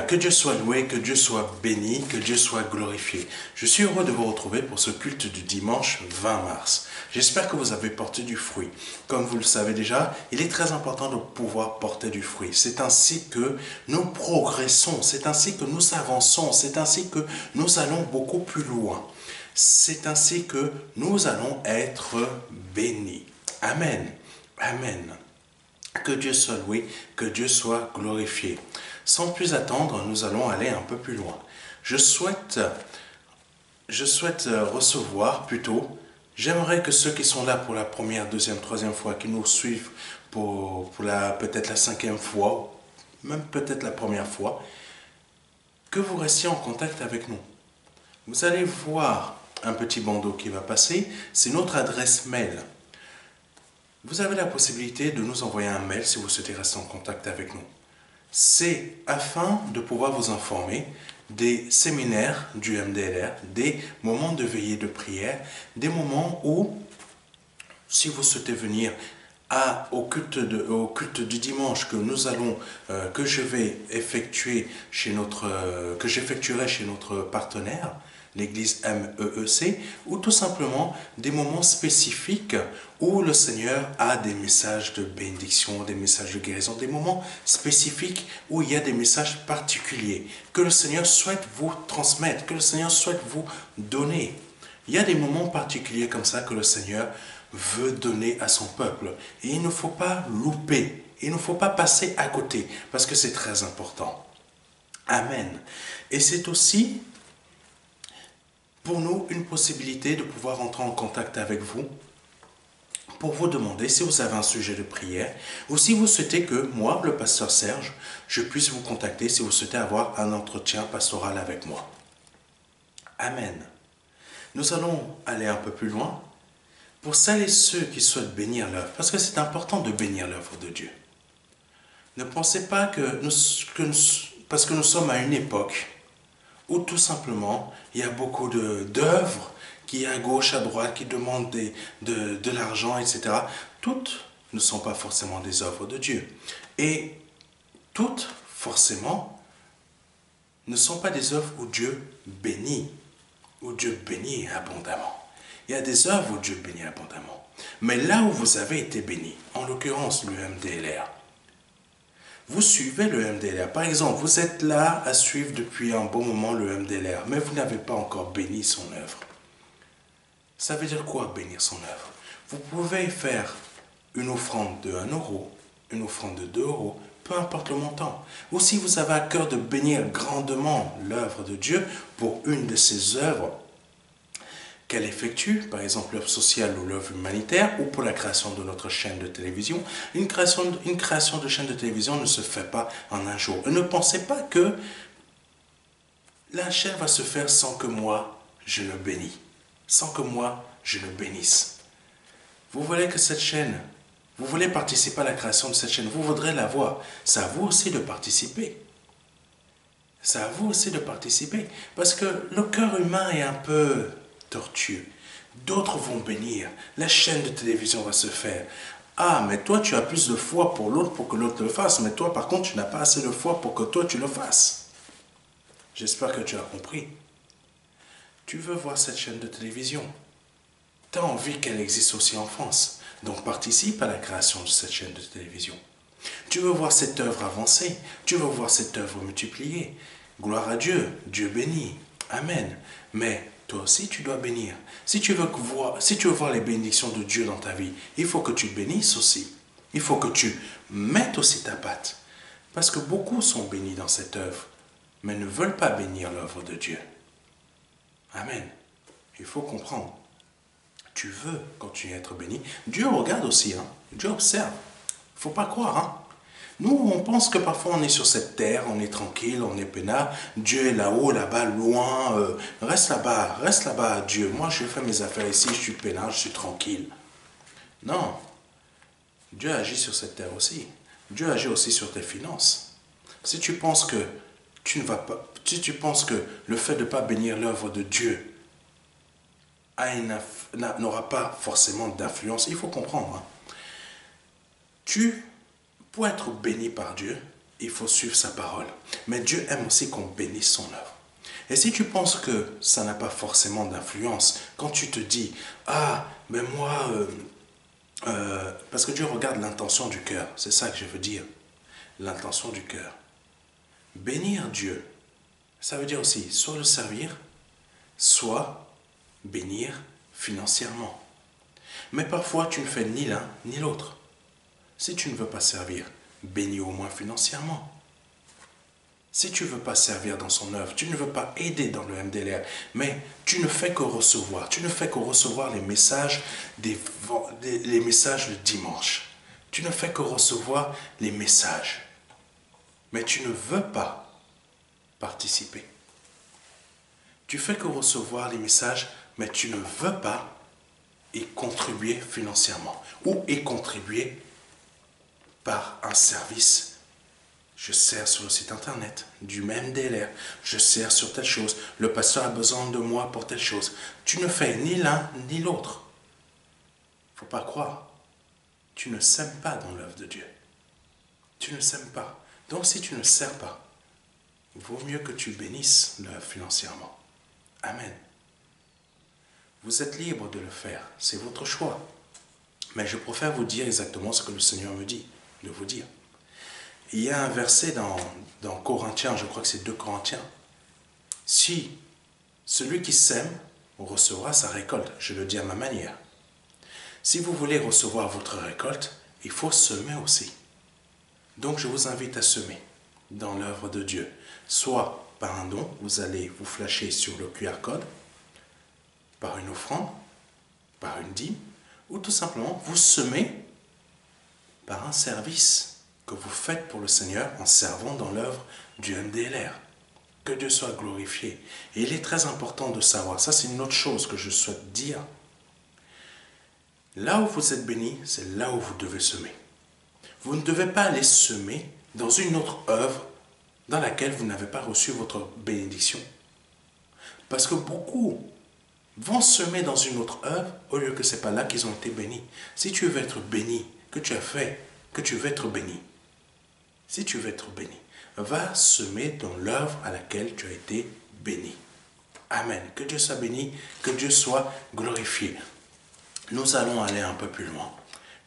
Que Dieu soit loué, que Dieu soit béni, que Dieu soit glorifié. Je suis heureux de vous retrouver pour ce culte du dimanche 20 mars. J'espère que vous avez porté du fruit. Comme vous le savez déjà, il est très important de pouvoir porter du fruit. C'est ainsi que nous progressons, c'est ainsi que nous avançons, c'est ainsi que nous allons beaucoup plus loin. C'est ainsi que nous allons être bénis. Amen. Amen. Que Dieu soit loué, que Dieu soit glorifié. Sans plus attendre, nous allons aller un peu plus loin. Je souhaite recevoir plutôt, j'aimerais que ceux qui sont là pour la première, deuxième, troisième fois, qui nous suivent pour peut-être la cinquième fois, même peut-être la première fois, que vous restiez en contact avec nous. Vous allez voir un petit bandeau qui va passer, c'est notre adresse mail. Vous avez la possibilité de nous envoyer un mail si vous souhaitez rester en contact avec nous. C'est afin de pouvoir vous informer des séminaires du MDLR, des moments de veillée de prière, des moments où, si vous souhaitez venir au culte du dimanche que je vais effectuer que j'effectuerai chez notre partenaire, l'église MEEC, ou tout simplement des moments spécifiques où le Seigneur a des messages de bénédiction, des messages de guérison, des moments spécifiques où il y a des messages particuliers que le Seigneur souhaite vous transmettre, que le Seigneur souhaite vous donner. Il y a des moments particuliers comme ça que le Seigneur veut donner à son peuple. Et il ne faut pas louper, il ne faut pas passer à côté, parce que c'est très important. Amen. Et c'est aussi pour nous une possibilité de pouvoir entrer en contact avec vous pour vous demander si vous avez un sujet de prière ou si vous souhaitez que moi, le pasteur Serge, je puisse vous contacter si vous souhaitez avoir un entretien pastoral avec moi. Amen. Nous allons aller un peu plus loin pour celles et ceux qui souhaitent bénir l'œuvre, parce que c'est important de bénir l'œuvre de Dieu. Ne pensez pas parce que nous sommes à une époque où tout simplement, il y a beaucoup d'œuvres qui, à gauche, à droite, qui demandent de l'argent, etc. Toutes ne sont pas forcément des œuvres de Dieu. Et toutes, forcément, ne sont pas des œuvres où Dieu bénit abondamment. Il y a des œuvres où Dieu bénit abondamment. Mais là où vous avez été béni, en l'occurrence le MDLR, vous suivez le MDLR. Par exemple, vous êtes là à suivre depuis un bon moment le MDLR, mais vous n'avez pas encore béni son œuvre. Ça veut dire quoi, bénir son œuvre? Vous pouvez faire une offrande de 1 euro, une offrande de 2 euros, peu importe le montant. Ou si vous avez à cœur de bénir grandement l'œuvre de Dieu pour une de ses œuvres qu'elle effectue, par exemple l'œuvre sociale ou l'œuvre humanitaire, ou pour la création de notre chaîne de télévision. Une création de chaîne de télévision ne se fait pas en un jour. Et ne pensez pas que la chaîne va se faire sans que moi, je le bénis, sans que moi, je le bénisse. Vous voulez que cette chaîne, vous voulez participer à la création de cette chaîne, vous voudrez la voir. C'est à vous aussi de participer. C'est à vous aussi de participer. Parce que le cœur humain est un peu tortueux. D'autres vont bénir. La chaîne de télévision va se faire. Ah, mais toi, tu as plus de foi pour l'autre pour que l'autre le fasse. Mais toi, par contre, tu n'as pas assez de foi pour que toi, tu le fasses. J'espère que tu as compris. Tu veux voir cette chaîne de télévision. Tu as envie qu'elle existe aussi en France. Donc, participe à la création de cette chaîne de télévision. Tu veux voir cette œuvre avancer. Tu veux voir cette œuvre multipliée. Gloire à Dieu. Dieu bénit. Amen. Mais toi aussi, tu dois bénir. Si tu veux voir les bénédictions de Dieu dans ta vie, il faut que tu bénisses aussi. Il faut que tu mettes aussi ta patte. Parce que beaucoup sont bénis dans cette œuvre, mais ne veulent pas bénir l'œuvre de Dieu. Amen. Il faut comprendre. Tu veux continuer à être béni. Dieu regarde aussi. Dieu observe. Il ne faut pas croire. Nous, on pense que parfois on est sur cette terre, on est tranquille, on est peinard. Dieu est là-haut, là-bas, loin. Reste là-bas, Dieu. Moi, je fais mes affaires ici, je suis peinard, je suis tranquille. Non. Dieu agit sur cette terre aussi. Dieu agit aussi sur tes finances. Si tu penses que le fait de ne pas bénir l'œuvre de Dieu n'aura pas forcément d'influence, il faut comprendre. Pour être béni par Dieu, il faut suivre sa parole. Mais Dieu aime aussi qu'on bénisse son œuvre. Et si tu penses que ça n'a pas forcément d'influence, quand tu te dis, ah, mais moi, parce que Dieu regarde l'intention du cœur, c'est ça que je veux dire, l'intention du cœur. Bénir Dieu, ça veut dire aussi soit le servir, soit bénir financièrement. Mais parfois, tu ne fais ni l'un ni l'autre. Si tu ne veux pas servir, bénis au moins financièrement. Si tu ne veux pas servir dans son œuvre, tu ne veux pas aider dans le MDLR, mais tu ne fais que recevoir. Tu ne fais que recevoir les messages, les messages le dimanche. Tu ne fais que recevoir les messages. Mais tu ne veux pas participer. Tu fais que recevoir les messages, mais tu ne veux pas y contribuer financièrement ou y contribuer par un service. Je sers sur le site internet du même DLR, je sers sur telle chose, le pasteur a besoin de moi pour telle chose. Tu ne fais ni l'un ni l'autre. Il ne faut pas croire. Tu ne sèmes pas dans l'œuvre de Dieu. Tu ne sèmes pas. Donc si tu ne sers pas, il vaut mieux que tu bénisses l'œuvre financièrement. Amen. Vous êtes libre de le faire, c'est votre choix. Mais je préfère vous dire exactement ce que le Seigneur me dit de vous dire. Il y a un verset dans Corinthiens, je crois que c'est 2 Corinthiens. Si celui qui sème recevra sa récolte, je le dis à ma manière. Si vous voulez recevoir votre récolte, il faut semer aussi. Donc je vous invite à semer dans l'œuvre de Dieu. Soit par un don, vous allez vous flasher sur le QR code, par une offrande, par une dîme, ou tout simplement vous semez par un service que vous faites pour le Seigneur en servant dans l'œuvre du MDLR. Que Dieu soit glorifié. Et il est très important de savoir, ça c'est une autre chose que je souhaite dire. Là où vous êtes béni, c'est là où vous devez semer. Vous ne devez pas aller semer dans une autre œuvre dans laquelle vous n'avez pas reçu votre bénédiction. Parce que beaucoup vont semer dans une autre œuvre au lieu que ce n'est pas là qu'ils ont été bénis. Si tu veux être béni, que tu as fait, que tu veux être béni, si tu veux être béni, va semer dans l'œuvre à laquelle tu as été béni. Amen. Que Dieu soit béni, que Dieu soit glorifié. Nous allons aller un peu plus loin.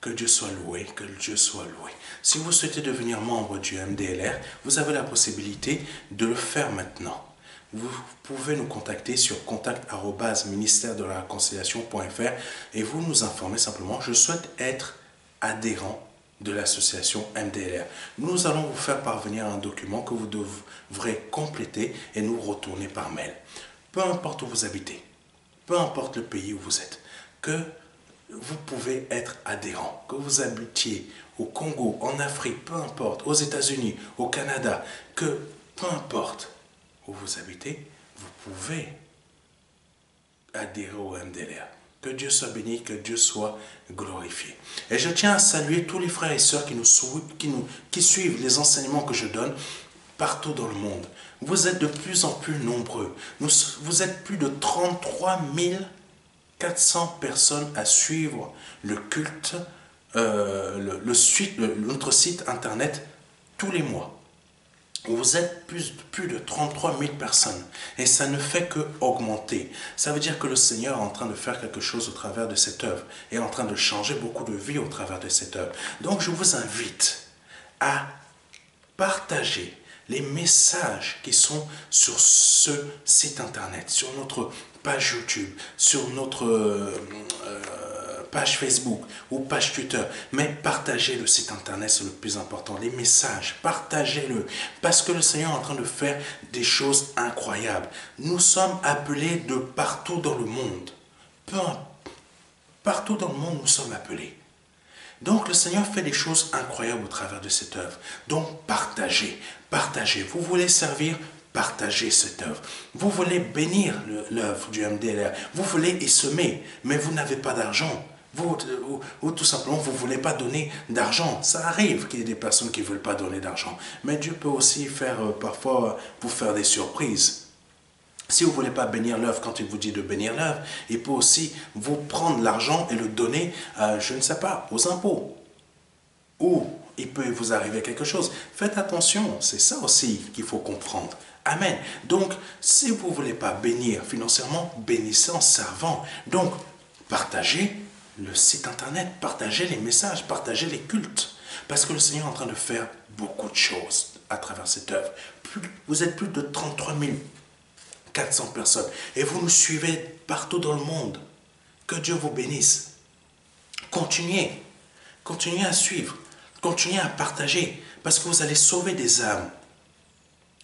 Que Dieu soit loué, que Dieu soit loué. Si vous souhaitez devenir membre du MDLR, vous avez la possibilité de le faire maintenant. Vous pouvez nous contacter sur contact@ministère-de-la-réconciliation.fr et vous nous informez simplement, je souhaite être adhérent de l'association MDLR. Nous allons vous faire parvenir un document que vous devrez compléter et nous retourner par mail. Peu importe où vous habitez, peu importe le pays où vous êtes, que vous pouvez être adhérent, que vous habitiez au Congo, en Afrique, peu importe, aux États-Unis, au Canada, que peu importe où vous habitez, vous pouvez adhérer au MDLR. Que Dieu soit béni, que Dieu soit glorifié. Et je tiens à saluer tous les frères et sœurs qui suivent les enseignements que je donne partout dans le monde. Vous êtes de plus en plus nombreux. Vous êtes plus de 33 400 personnes à suivre le culte, notre site internet tous les mois. Vous êtes plus de 33 000 personnes et ça ne fait que augmenter. Ça veut dire que le Seigneur est en train de faire quelque chose au travers de cette œuvre et est en train de changer beaucoup de vies au travers de cette œuvre. Donc je vous invite à partager les messages qui sont sur ce site internet, sur notre page YouTube, sur notre page Facebook ou page Twitter, mais partagez le site internet, c'est le plus important, les messages, partagez-le, parce que le Seigneur est en train de faire des choses incroyables. Nous sommes appelés de partout dans le monde, partout dans le monde nous sommes appelés. Donc le Seigneur fait des choses incroyables au travers de cette œuvre. Donc partagez, partagez. Vous voulez servir, partagez cette œuvre. Vous voulez bénir l'œuvre du MDLR, vous voulez y semer, mais vous n'avez pas d'argent. Ou tout simplement, vous ne voulez pas donner d'argent. Ça arrive qu'il y ait des personnes qui ne veulent pas donner d'argent. Mais Dieu peut aussi parfois vous faire des surprises. Si vous ne voulez pas bénir l'œuvre quand il vous dit de bénir l'œuvre, il peut aussi vous prendre l'argent et le donner, je ne sais pas, aux impôts. ou il peut vous arriver quelque chose. Faites attention, c'est ça aussi qu'il faut comprendre. Amen. Donc, si vous ne voulez pas bénir financièrement, bénissez en servant. Donc, partagez le site internet, partagez les messages, partagez les cultes. Parce que le Seigneur est en train de faire beaucoup de choses à travers cette œuvre. Vous êtes plus de 33 400 personnes et vous nous suivez partout dans le monde. Que Dieu vous bénisse. Continuez. Continuez à suivre. Continuez à partager. Parce que vous allez sauver des âmes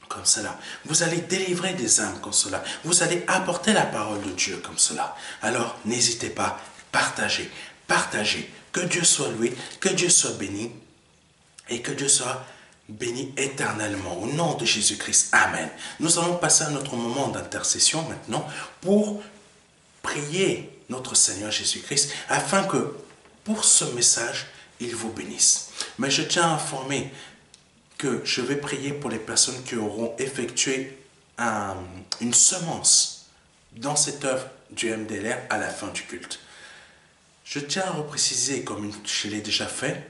comme cela. Vous allez délivrer des âmes comme cela. Vous allez apporter la parole de Dieu comme cela. Alors, n'hésitez pas. Partagez. Partagez. Que Dieu soit loué. Que Dieu soit béni. Et que Dieu soit béni éternellement. Au nom de Jésus-Christ. Amen. Nous allons passer à notre moment d'intercession maintenant pour prier notre Seigneur Jésus-Christ afin que pour ce message, il vous bénisse. Mais je tiens à informer que je vais prier pour les personnes qui auront effectué une semence dans cette œuvre du MDLR à la fin du culte. Je tiens à repréciser, comme je l'ai déjà fait,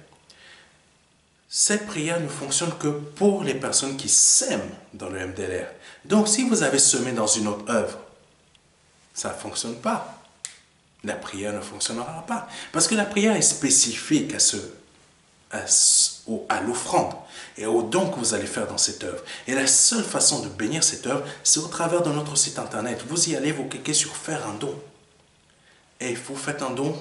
cette prière ne fonctionne que pour les personnes qui sèment dans le MDLR. Donc, si vous avez semé dans une autre œuvre, ça ne fonctionne pas. La prière ne fonctionnera pas. Parce que la prière est spécifique à l'offrande et au don que vous allez faire dans cette œuvre. Et la seule façon de bénir cette œuvre, c'est au travers de notre site internet. Vous y allez, vous cliquez sur faire un don. Et vous faites un don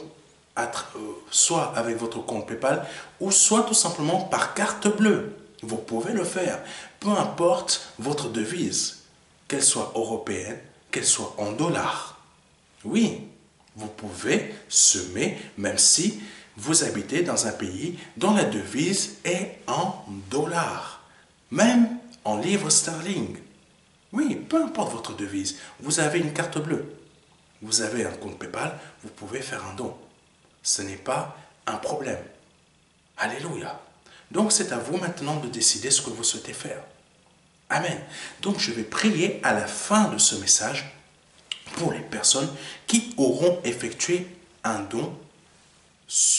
soit avec votre compte PayPal ou soit tout simplement par carte bleue. Vous pouvez le faire. Peu importe votre devise, qu'elle soit européenne, qu'elle soit en dollars. Oui, vous pouvez semer même si vous habitez dans un pays dont la devise est en dollars, même en livres sterling. Oui, peu importe votre devise, vous avez une carte bleue, vous avez un compte PayPal, vous pouvez faire un don. Ce n'est pas un problème. Alléluia. Donc c'est à vous maintenant de décider ce que vous souhaitez faire. Amen. Donc je vais prier à la fin de ce message pour les personnes qui auront effectué un don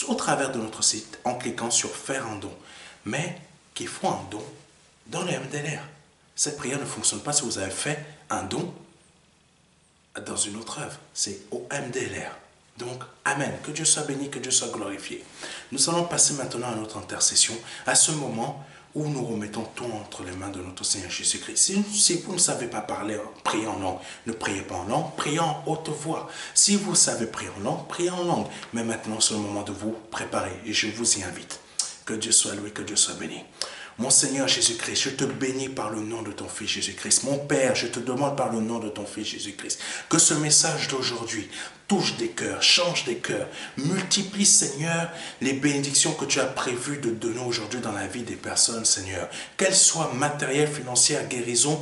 au travers de notre site en cliquant sur faire un don, mais qui font un don dans le MDLR. Cette prière ne fonctionne pas si vous avez fait un don dans une autre œuvre. C'est au MDLR. Donc, Amen. Que Dieu soit béni, que Dieu soit glorifié. Nous allons passer maintenant à notre intercession, à ce moment où nous remettons tout entre les mains de notre Seigneur Jésus-Christ. Si vous ne savez pas parler, priez en langue. Ne priez pas en langue, priez en haute voix. Si vous savez prier en langue, priez en langue. Mais maintenant, c'est le moment de vous préparer et je vous y invite. Que Dieu soit loué, que Dieu soit béni. Mon Seigneur Jésus-Christ, je te bénis par le nom de ton Fils Jésus-Christ. Mon Père, je te demande par le nom de ton Fils Jésus-Christ que ce message d'aujourd'hui touche des cœurs, change des cœurs. Multiplie, Seigneur, les bénédictions que tu as prévues de donner aujourd'hui dans la vie des personnes, Seigneur. Qu'elles soient matérielles, financières, guérison,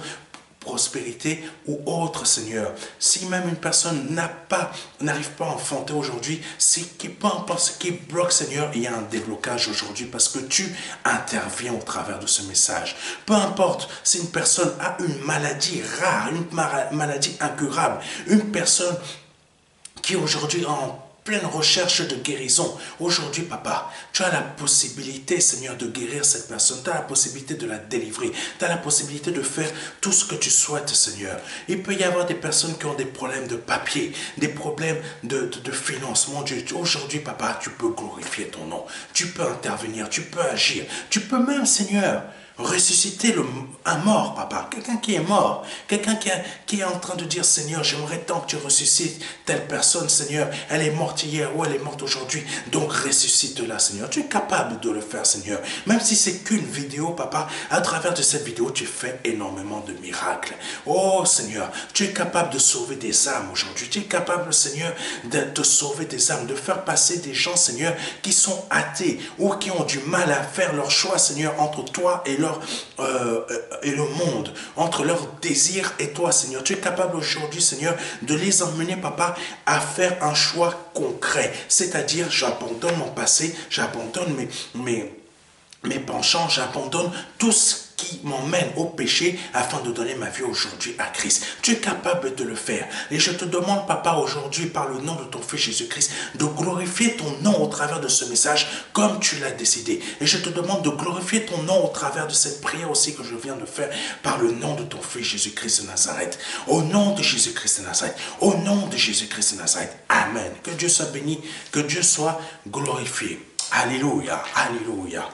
prospérité ou autre, Seigneur. Si même une personne n'arrive pas à enfanter aujourd'hui, c'est qui peu importe ce qui bloque, Seigneur, il y a un déblocage aujourd'hui parce que tu interviens au travers de ce message. Peu importe si une personne a une maladie rare, une maladie incurable, une personne qui aujourd'hui est en pleine recherche de guérison. Aujourd'hui, Papa, tu as la possibilité, Seigneur, de guérir cette personne. Tu as la possibilité de la délivrer. Tu as la possibilité de faire tout ce que tu souhaites, Seigneur. Il peut y avoir des personnes qui ont des problèmes de papier, des problèmes de finances. Mon Dieu, aujourd'hui, Papa, tu peux glorifier ton nom. Tu peux intervenir, tu peux agir. Tu peux même, Seigneur, ressusciter un mort, Papa. Quelqu'un qui est mort. Quelqu'un qui est en train de dire, Seigneur, j'aimerais tant que tu ressuscites telle personne, Seigneur. Elle est morte hier ou elle est morte aujourd'hui. Donc ressuscite-la, Seigneur. Tu es capable de le faire, Seigneur. Même si c'est qu'une vidéo, Papa, à travers de cette vidéo, tu fais énormément de miracles. Oh, Seigneur, tu es capable de sauver des âmes aujourd'hui. Tu es capable, Seigneur, de sauver des âmes, de faire passer des gens, Seigneur, qui sont athées ou qui ont du mal à faire leur choix, Seigneur, entre toi et le monde, entre leurs désirs et toi, Seigneur. Tu es capable aujourd'hui, Seigneur, de les emmener, Papa, à faire un choix concret. C'est-à-dire, j'abandonne mon passé, j'abandonne mes penchants, j'abandonne tout ce qui m'emmène au péché afin de donner ma vie aujourd'hui à Christ. Tu es capable de le faire. Et je te demande, Papa, aujourd'hui, par le nom de ton Fils Jésus-Christ, de glorifier ton nom au travers de ce message comme tu l'as décidé. Et je te demande de glorifier ton nom au travers de cette prière aussi que je viens de faire par le nom de ton Fils Jésus-Christ de Nazareth. Au nom de Jésus-Christ de Nazareth. Au nom de Jésus-Christ de Nazareth. Amen. Que Dieu soit béni, que Dieu soit glorifié. Alléluia, alléluia.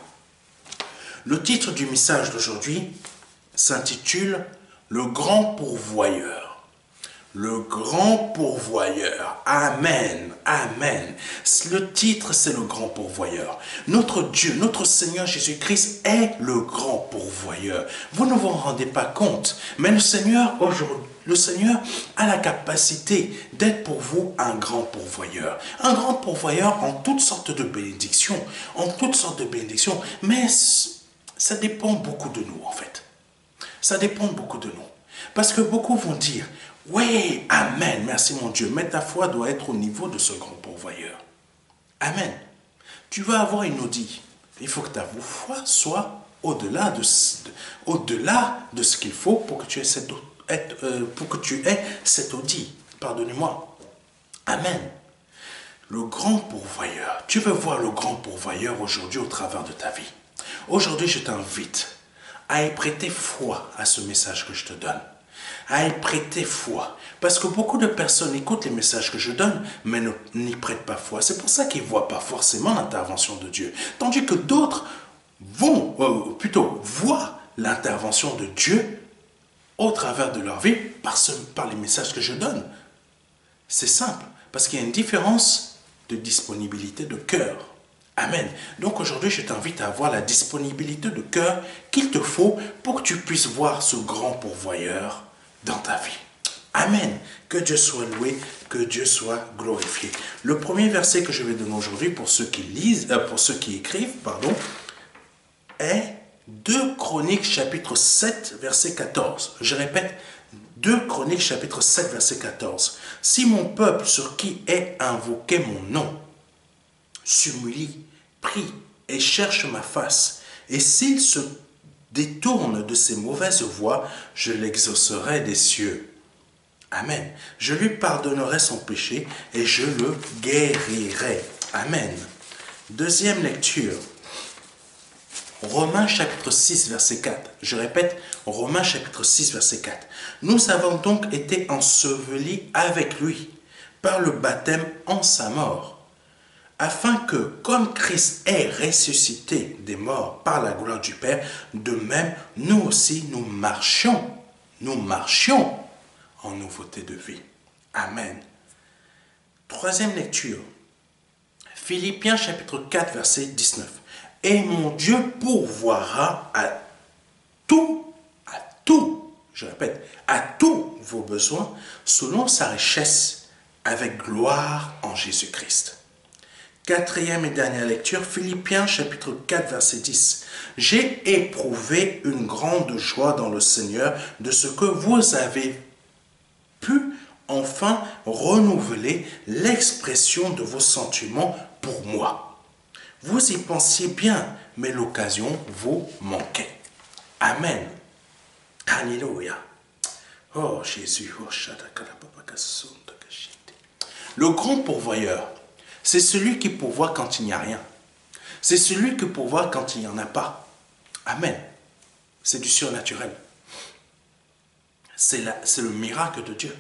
Le titre du message d'aujourd'hui s'intitule « Le grand pourvoyeur ». Le grand pourvoyeur. Amen, amen. Le titre, c'est le grand pourvoyeur. Notre Dieu, notre Seigneur Jésus-Christ est le grand pourvoyeur. Vous ne vous rendez pas compte, mais le Seigneur aujourd'hui, le Seigneur a la capacité d'être pour vous un grand pourvoyeur. Un grand pourvoyeur en toutes sortes de bénédictions. En toutes sortes de bénédictions. Mais ça dépend beaucoup de nous, en fait. Ça dépend beaucoup de nous. Parce que beaucoup vont dire, oui, amen, merci mon Dieu, mais ta foi doit être au niveau de ce grand pourvoyeur. Amen. Tu vas avoir une Audi. Il faut que ta foi soit au-delà de ce qu'il faut pour que tu aies cette Audi. Pardonnez-moi. Amen. Le grand pourvoyeur. Tu veux voir le grand pourvoyeur aujourd'hui au travers de ta vie. Aujourd'hui, je t'invite à y prêter foi à ce message que je te donne. À y prêter foi. Parce que beaucoup de personnes écoutent les messages que je donne, mais n'y prêtent pas foi. C'est pour ça qu'ils ne voient pas forcément l'intervention de Dieu. Tandis que d'autres voient l'intervention de Dieu au travers de leur vie par les messages que je donne. C'est simple, parce qu'il y a une différence de disponibilité de cœur. Amen. Donc aujourd'hui, je t'invite à avoir la disponibilité de cœur qu'il te faut pour que tu puisses voir ce grand pourvoyeur dans ta vie. Amen. Que Dieu soit loué, que Dieu soit glorifié. Le premier verset que je vais donner aujourd'hui pour ceux qui écrivent, est 2 Chroniques chapitre 7 verset 14. Je répète, 2 Chroniques chapitre 7 verset 14. Si mon peuple sur qui est invoqué mon nom s'humilie, prie et cherche ma face, et s'il se détourne de ses mauvaises voies, je l'exaucerai des cieux. Amen. Je lui pardonnerai son péché et je le guérirai. Amen. Deuxième lecture. Romains chapitre 6 verset 4. Je répète, Romains chapitre 6 verset 4. Nous avons donc été ensevelis avec lui par le baptême en sa mort, afin que, comme Christ est ressuscité des morts par la gloire du Père, de même, nous aussi, nous marchions en nouveauté de vie. Amen. Troisième lecture. Philippiens chapitre 4 verset 19. Et mon Dieu pourvoira à tout, je répète, à tous vos besoins, selon sa richesse, avec gloire en Jésus-Christ. Quatrième et dernière lecture, Philippiens chapitre 4 verset 10. J'ai éprouvé une grande joie dans le Seigneur de ce que vous avez pu enfin renouveler l'expression de vos sentiments pour moi. Vous y pensiez bien, mais l'occasion vous manquait. Amen. Alléluia. Oh Jésus. Le grand pourvoyeur, c'est celui qui pourvoit quand il n'y a rien. C'est celui qui pourvoit quand il n'y en a pas. Amen. C'est du surnaturel. C'est le miracle de Dieu.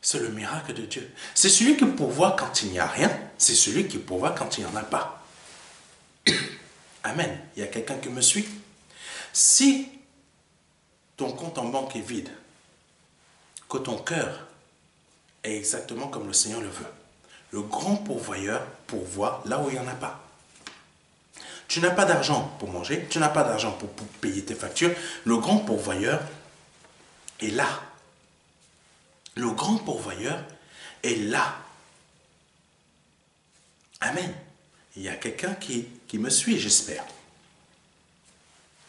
C'est le miracle de Dieu. C'est celui qui pourvoit quand il n'y a rien. C'est celui qui pourvoit quand il n'y en a pas. Amen. Il y a quelqu'un qui me suit? Si ton compte en banque est vide, que ton cœur est exactement comme le Seigneur le veut, le grand pourvoyeur pourvoit là où il n'y en a pas. Tu n'as pas d'argent pour manger, tu n'as pas d'argent pour payer tes factures, le grand pourvoyeur est là. Le grand pourvoyeur est là. Amen. Il y a quelqu'un qui me suit, j'espère.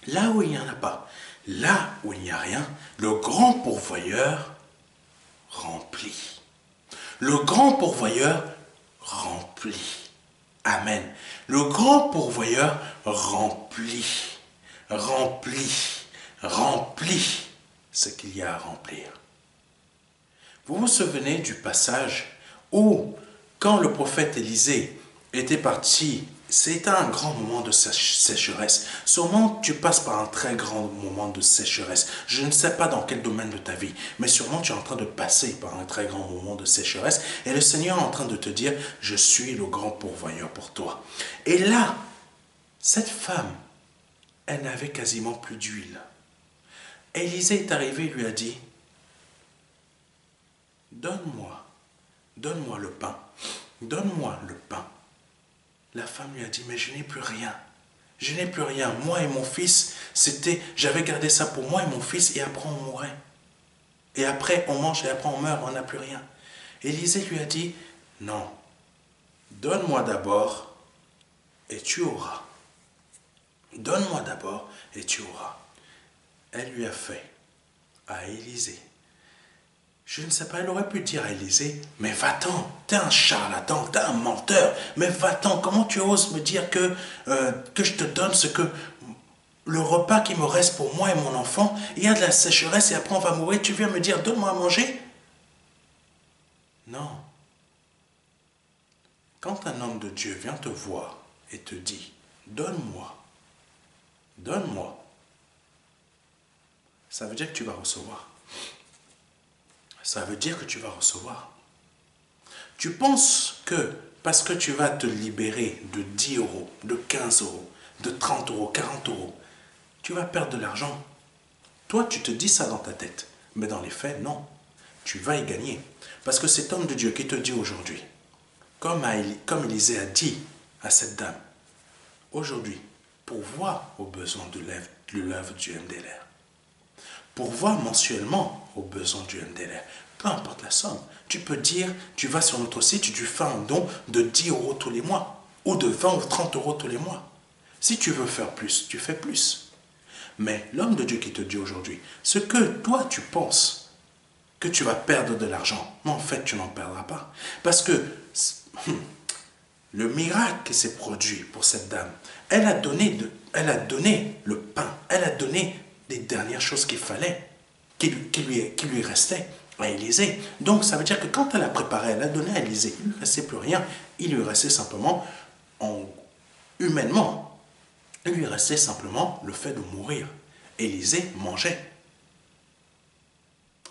Là où il n'y en a pas, là où il n'y a rien, le grand pourvoyeur remplit. Le grand pourvoyeur remplit. Amen. Le grand pourvoyeur remplit. remplis, remplis ce qu'il y a à remplir. Vous vous souvenez du passage où, quand le prophète Élisée était parti, c'était un grand moment de sécheresse. Sûrement, tu passes par un très grand moment de sécheresse. Je ne sais pas dans quel domaine de ta vie, mais sûrement tu es en train de passer par un très grand moment de sécheresse et le Seigneur est en train de te dire, je suis le grand pourvoyeur pour toi. Et là, cette femme, elle n'avait quasiment plus d'huile. Élisée est arrivé et lui a dit, donne-moi le pain, donne-moi le pain. La femme lui a dit, mais je n'ai plus rien. Je n'ai plus rien. Moi et mon fils, j'avais gardé ça pour moi et mon fils et après on mourait. Et après on mange et après on meurt, on n'a plus rien. Élisée lui a dit, non, donne-moi d'abord et tu auras. Donne-moi d'abord et tu auras. Elle lui a fait à Élisée. Je ne sais pas, elle aurait pu dire à Élisée, mais va-t'en, t'es un charlatan, t'es un menteur, mais va-t'en, comment tu oses me dire que je te donne le repas qui me reste pour moi et mon enfant, il y a de la sécheresse et après on va mourir, tu viens me dire, donne-moi à manger? Non. Quand un homme de Dieu vient te voir et te dit, donne-moi, donne-moi, ça veut dire que tu vas recevoir. Ça veut dire que tu vas recevoir. Tu penses que parce que tu vas te libérer de 10 euros, de 15 euros, de 30 euros, 40 euros, tu vas perdre de l'argent. Toi, tu te dis ça dans ta tête. Mais dans les faits, non. Tu vas y gagner. Parce que cet homme de Dieu qui te dit aujourd'hui, comme Élisée a dit à cette dame, aujourd'hui, pourvois aux besoins de l'œuvre du MDLR. Pourvois mensuellement aux besoins du MDLR. Peu importe la somme. Tu peux dire, tu vas sur notre site, tu fais un don de 10 euros tous les mois. Ou de 20 ou 30 euros tous les mois. Si tu veux faire plus, tu fais plus. Mais l'homme de Dieu qui te dit aujourd'hui, ce que toi tu penses que tu vas perdre de l'argent, mais en fait tu n'en perdras pas. Parce que le miracle qui s'est produit pour cette dame, elle a donné le pain, elle a donné les dernières choses qu'il fallait, qui lui restait à Élisée. Donc ça veut dire que quand elle a préparé, elle a donné à Élisée, il ne lui restait plus rien, il lui restait simplement, humainement, il lui restait simplement le fait de mourir. Élisée mangeait.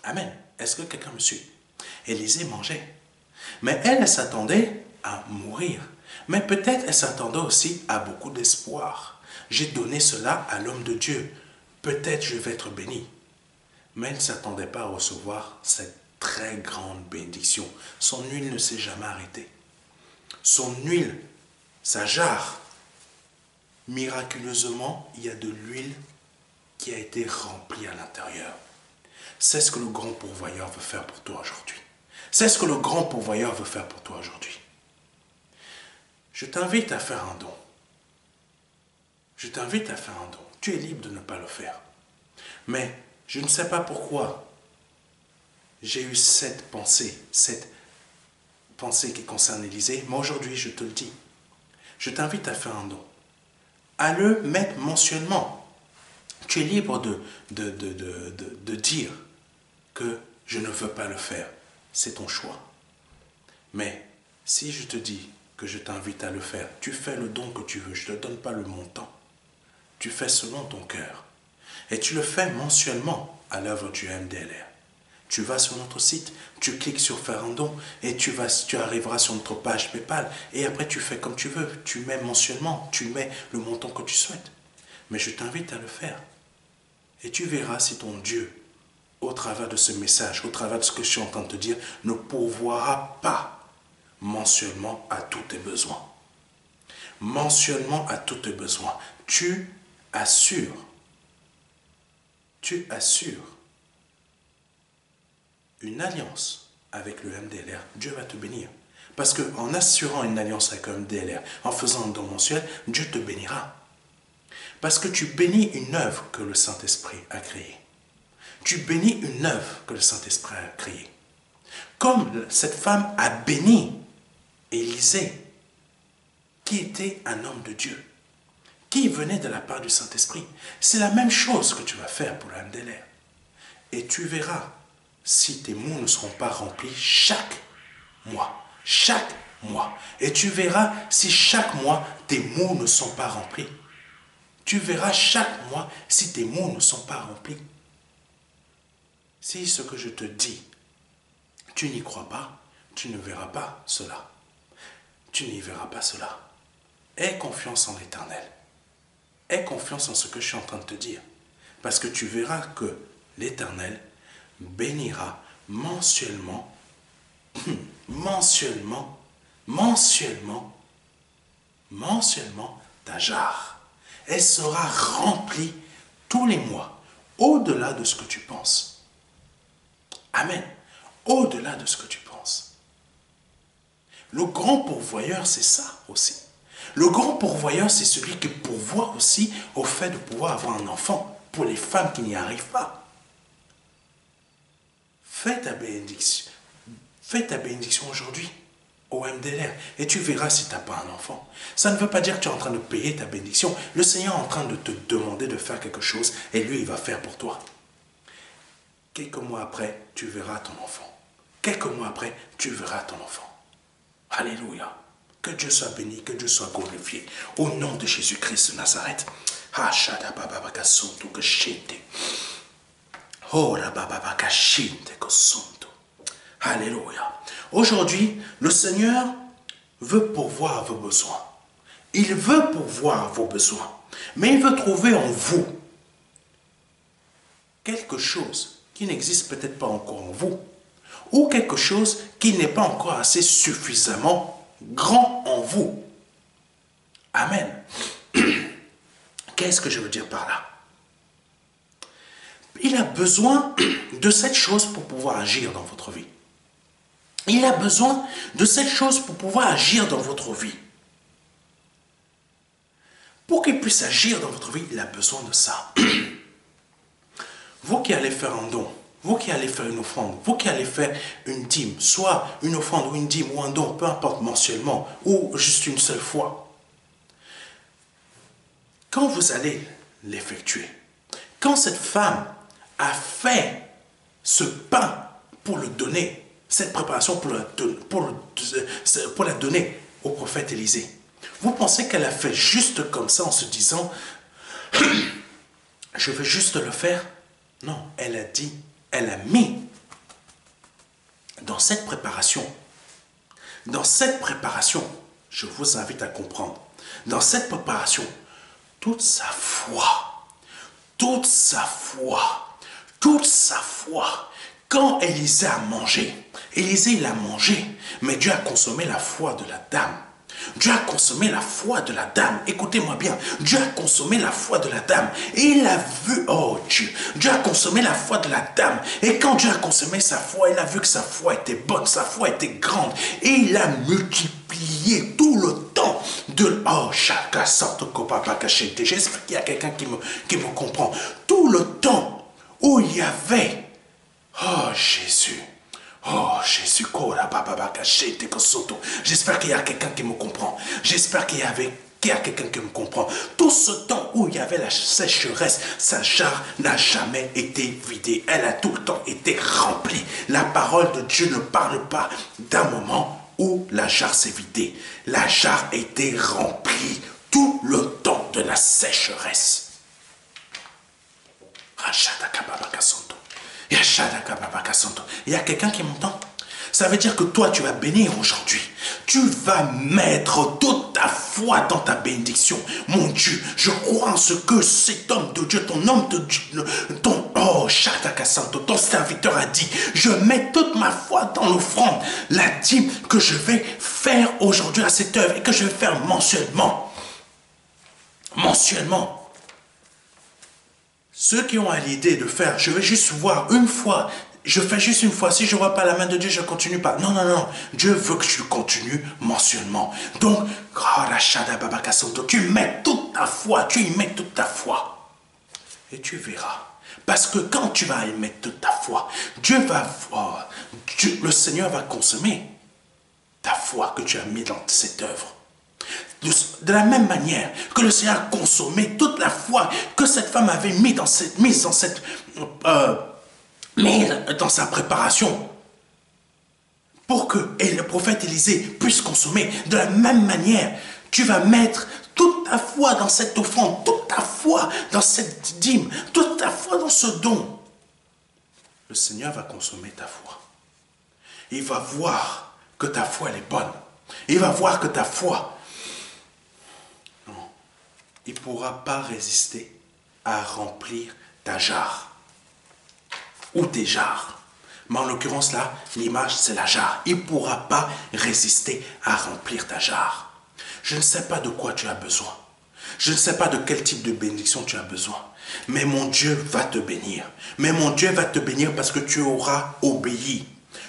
Amen. Est-ce que quelqu'un me suit? Élisée mangeait. Mais elle s'attendait à mourir. Mais peut-être elle s'attendait aussi à beaucoup d'espoir. J'ai donné cela à l'homme de Dieu. Peut-être je vais être béni. Mais elle ne s'attendait pas à recevoir cette très grande bénédiction. Son huile ne s'est jamais arrêtée. Son huile, sa jarre, miraculeusement, il y a de l'huile qui a été remplie à l'intérieur. C'est ce que le grand pourvoyeur veut faire pour toi aujourd'hui. C'est ce que le grand pourvoyeur veut faire pour toi aujourd'hui. Je t'invite à faire un don. Je t'invite à faire un don. Tu es libre de ne pas le faire. Mais je ne sais pas pourquoi j'ai eu cette pensée qui concerne Élisée, mais aujourd'hui je te le dis. Je t'invite à faire un don. À le mettre mensuellement. Tu es libre de dire que je ne veux pas le faire. C'est ton choix. Mais si je te dis que je t'invite à le faire, tu fais le don que tu veux. Je ne te donne pas le montant. Tu fais selon ton cœur. Et tu le fais mensuellement à l'œuvre du MDLR. Tu vas sur notre site, tu cliques sur faire un don et tu arriveras sur notre page PayPal. Et après tu fais comme tu veux. Tu mets mensuellement, tu mets le montant que tu souhaites. Mais je t'invite à le faire. Et tu verras si ton Dieu, au travers de ce message, au travers de ce que je suis en train de te dire, ne pourvoira pas mensuellement à tous tes besoins. Mensuellement à tous tes besoins. Tu assures une alliance avec le MDLR. Dieu va te bénir. Parce qu'en assurant une alliance avec le MDLR, en faisant un don mensuel, Dieu te bénira. Parce que tu bénis une œuvre que le Saint-Esprit a créée. Tu bénis une œuvre que le Saint-Esprit a créée. Comme cette femme a béni Élisée, qui était un homme de Dieu, qui venait de la part du Saint-Esprit. C'est la même chose que tu vas faire pour le MDLR. Et tu verras si tes mots ne seront pas remplis chaque mois. Chaque mois. Et tu verras si chaque mois tes mots ne sont pas remplis. Tu verras chaque mois si tes mots ne sont pas remplis. Si ce que je te dis, tu n'y crois pas, tu ne verras pas cela. Tu n'y verras pas cela. Aie confiance en l'Éternel. Aie confiance en ce que je suis en train de te dire. Parce que tu verras que l'Éternel bénira mensuellement, mensuellement ta jarre. Elle sera remplie tous les mois, au-delà de ce que tu penses. Amen. Au-delà de ce que tu penses. Le grand pourvoyeur, c'est ça aussi. Le grand pourvoyeur, c'est celui qui pourvoit aussi au fait de pouvoir avoir un enfant pour les femmes qui n'y arrivent pas. Fais ta bénédiction. Fais ta bénédiction aujourd'hui au MDLR et tu verras si tu n'as pas un enfant. Ça ne veut pas dire que tu es en train de payer ta bénédiction. Le Seigneur est en train de te demander de faire quelque chose et lui, il va faire pour toi. Quelques mois après, tu verras ton enfant. Quelques mois après, tu verras ton enfant. Alléluia. Que Dieu soit béni, que Dieu soit glorifié. Au nom de Jésus-Christ de Nazareth. Alléluia. Aujourd'hui, le Seigneur veut pourvoir vos besoins. Il veut pourvoir vos besoins. Mais il veut trouver en vous quelque chose qui n'existe peut-être pas encore en vous. Ou quelque chose qui n'est pas encore assez suffisamment grand en vous. Amen. Qu'est-ce que je veux dire par là? Il a besoin de cette chose pour pouvoir agir dans votre vie. Il a besoin de cette chose pour pouvoir agir dans votre vie. Pour qu'il puisse agir dans votre vie, il a besoin de ça. Vous qui allez faire un don, vous qui allez faire une offrande, vous qui allez faire une dîme, soit une offrande ou une dîme ou un don, peu importe mensuellement, ou juste une seule fois. Quand vous allez l'effectuer, quand cette femme a fait ce pain pour le donner, cette préparation pour la donner au prophète Élisée, vous pensez qu'elle a fait juste comme ça en se disant « Je veux juste le faire ». Non, elle a dit, elle a mis dans cette préparation, je vous invite à comprendre, dans cette préparation, toute sa foi, toute sa foi, toute sa foi. Quand Élisée a mangé, Élisée il a mangé, mais Dieu a consommé la foi de la dame. Dieu a consommé la foi de la dame. Écoutez-moi bien. Dieu a consommé la foi de la dame. Et il a vu, oh Dieu, Dieu a consommé la foi de la dame. Et quand Dieu a consommé sa foi, il a vu que sa foi était bonne, sa foi était grande. Et il a multiplié tout le temps de... Oh, chaka santo kopapa kachete. J'espère qu'il y a quelqu'un qui me comprend. Tout le temps où il y avait... Oh Jésus. Oh Jésus, j'espère qu'il y a quelqu'un qui me comprend. J'espère qu'il y a quelqu'un qui me comprend. Tout ce temps où il y avait la sécheresse, sa jarre n'a jamais été vidée. Elle a tout le temps été remplie. La parole de Dieu ne parle pas d'un moment où la jarre s'est vidée. La jarre était remplie tout le temps de la sécheresse. Il y a quelqu'un qui m'entend? Ça veut dire que toi, tu vas bénir aujourd'hui. Tu vas mettre toute ta foi dans ta bénédiction. Mon Dieu, je crois en ce que cet homme de Dieu, ton homme de Dieu, ton serviteur a dit. Je mets toute ma foi dans l'offrande, la dîme que je vais faire aujourd'hui à cette œuvre et que je vais faire mensuellement. Mensuellement. Ceux qui ont l'idée de faire, je vais juste voir une fois, je fais juste une fois, si je ne vois pas la main de Dieu, je ne continue pas. Non, non, non, Dieu veut que tu continues mensuellement. Donc, tu mets toute ta foi, tu y mets toute ta foi. Et tu verras. Parce que quand tu vas y mettre toute ta foi, le Seigneur va consommer ta foi que tu as mis dans cette œuvre. De la même manière que le Seigneur a consommé toute la foi que cette femme avait mise dans sa préparation pour que le prophète Élisée puisse consommer. De la même manière, tu vas mettre toute ta foi dans cette offrande, toute ta foi dans cette dîme, toute ta foi dans ce don. Le Seigneur va consommer ta foi. Il va voir que ta foi elle est bonne. Il va voir que ta foi, non, il ne pourra pas résister à remplir ta jarre ou tes jarres. Mais en l'occurrence là, l'image c'est la jarre. Il ne pourra pas résister à remplir ta jarre. Je ne sais pas de quoi tu as besoin. Je ne sais pas de quel type de bénédiction tu as besoin. Mais mon Dieu va te bénir. Mais mon Dieu va te bénir parce que tu auras obéi.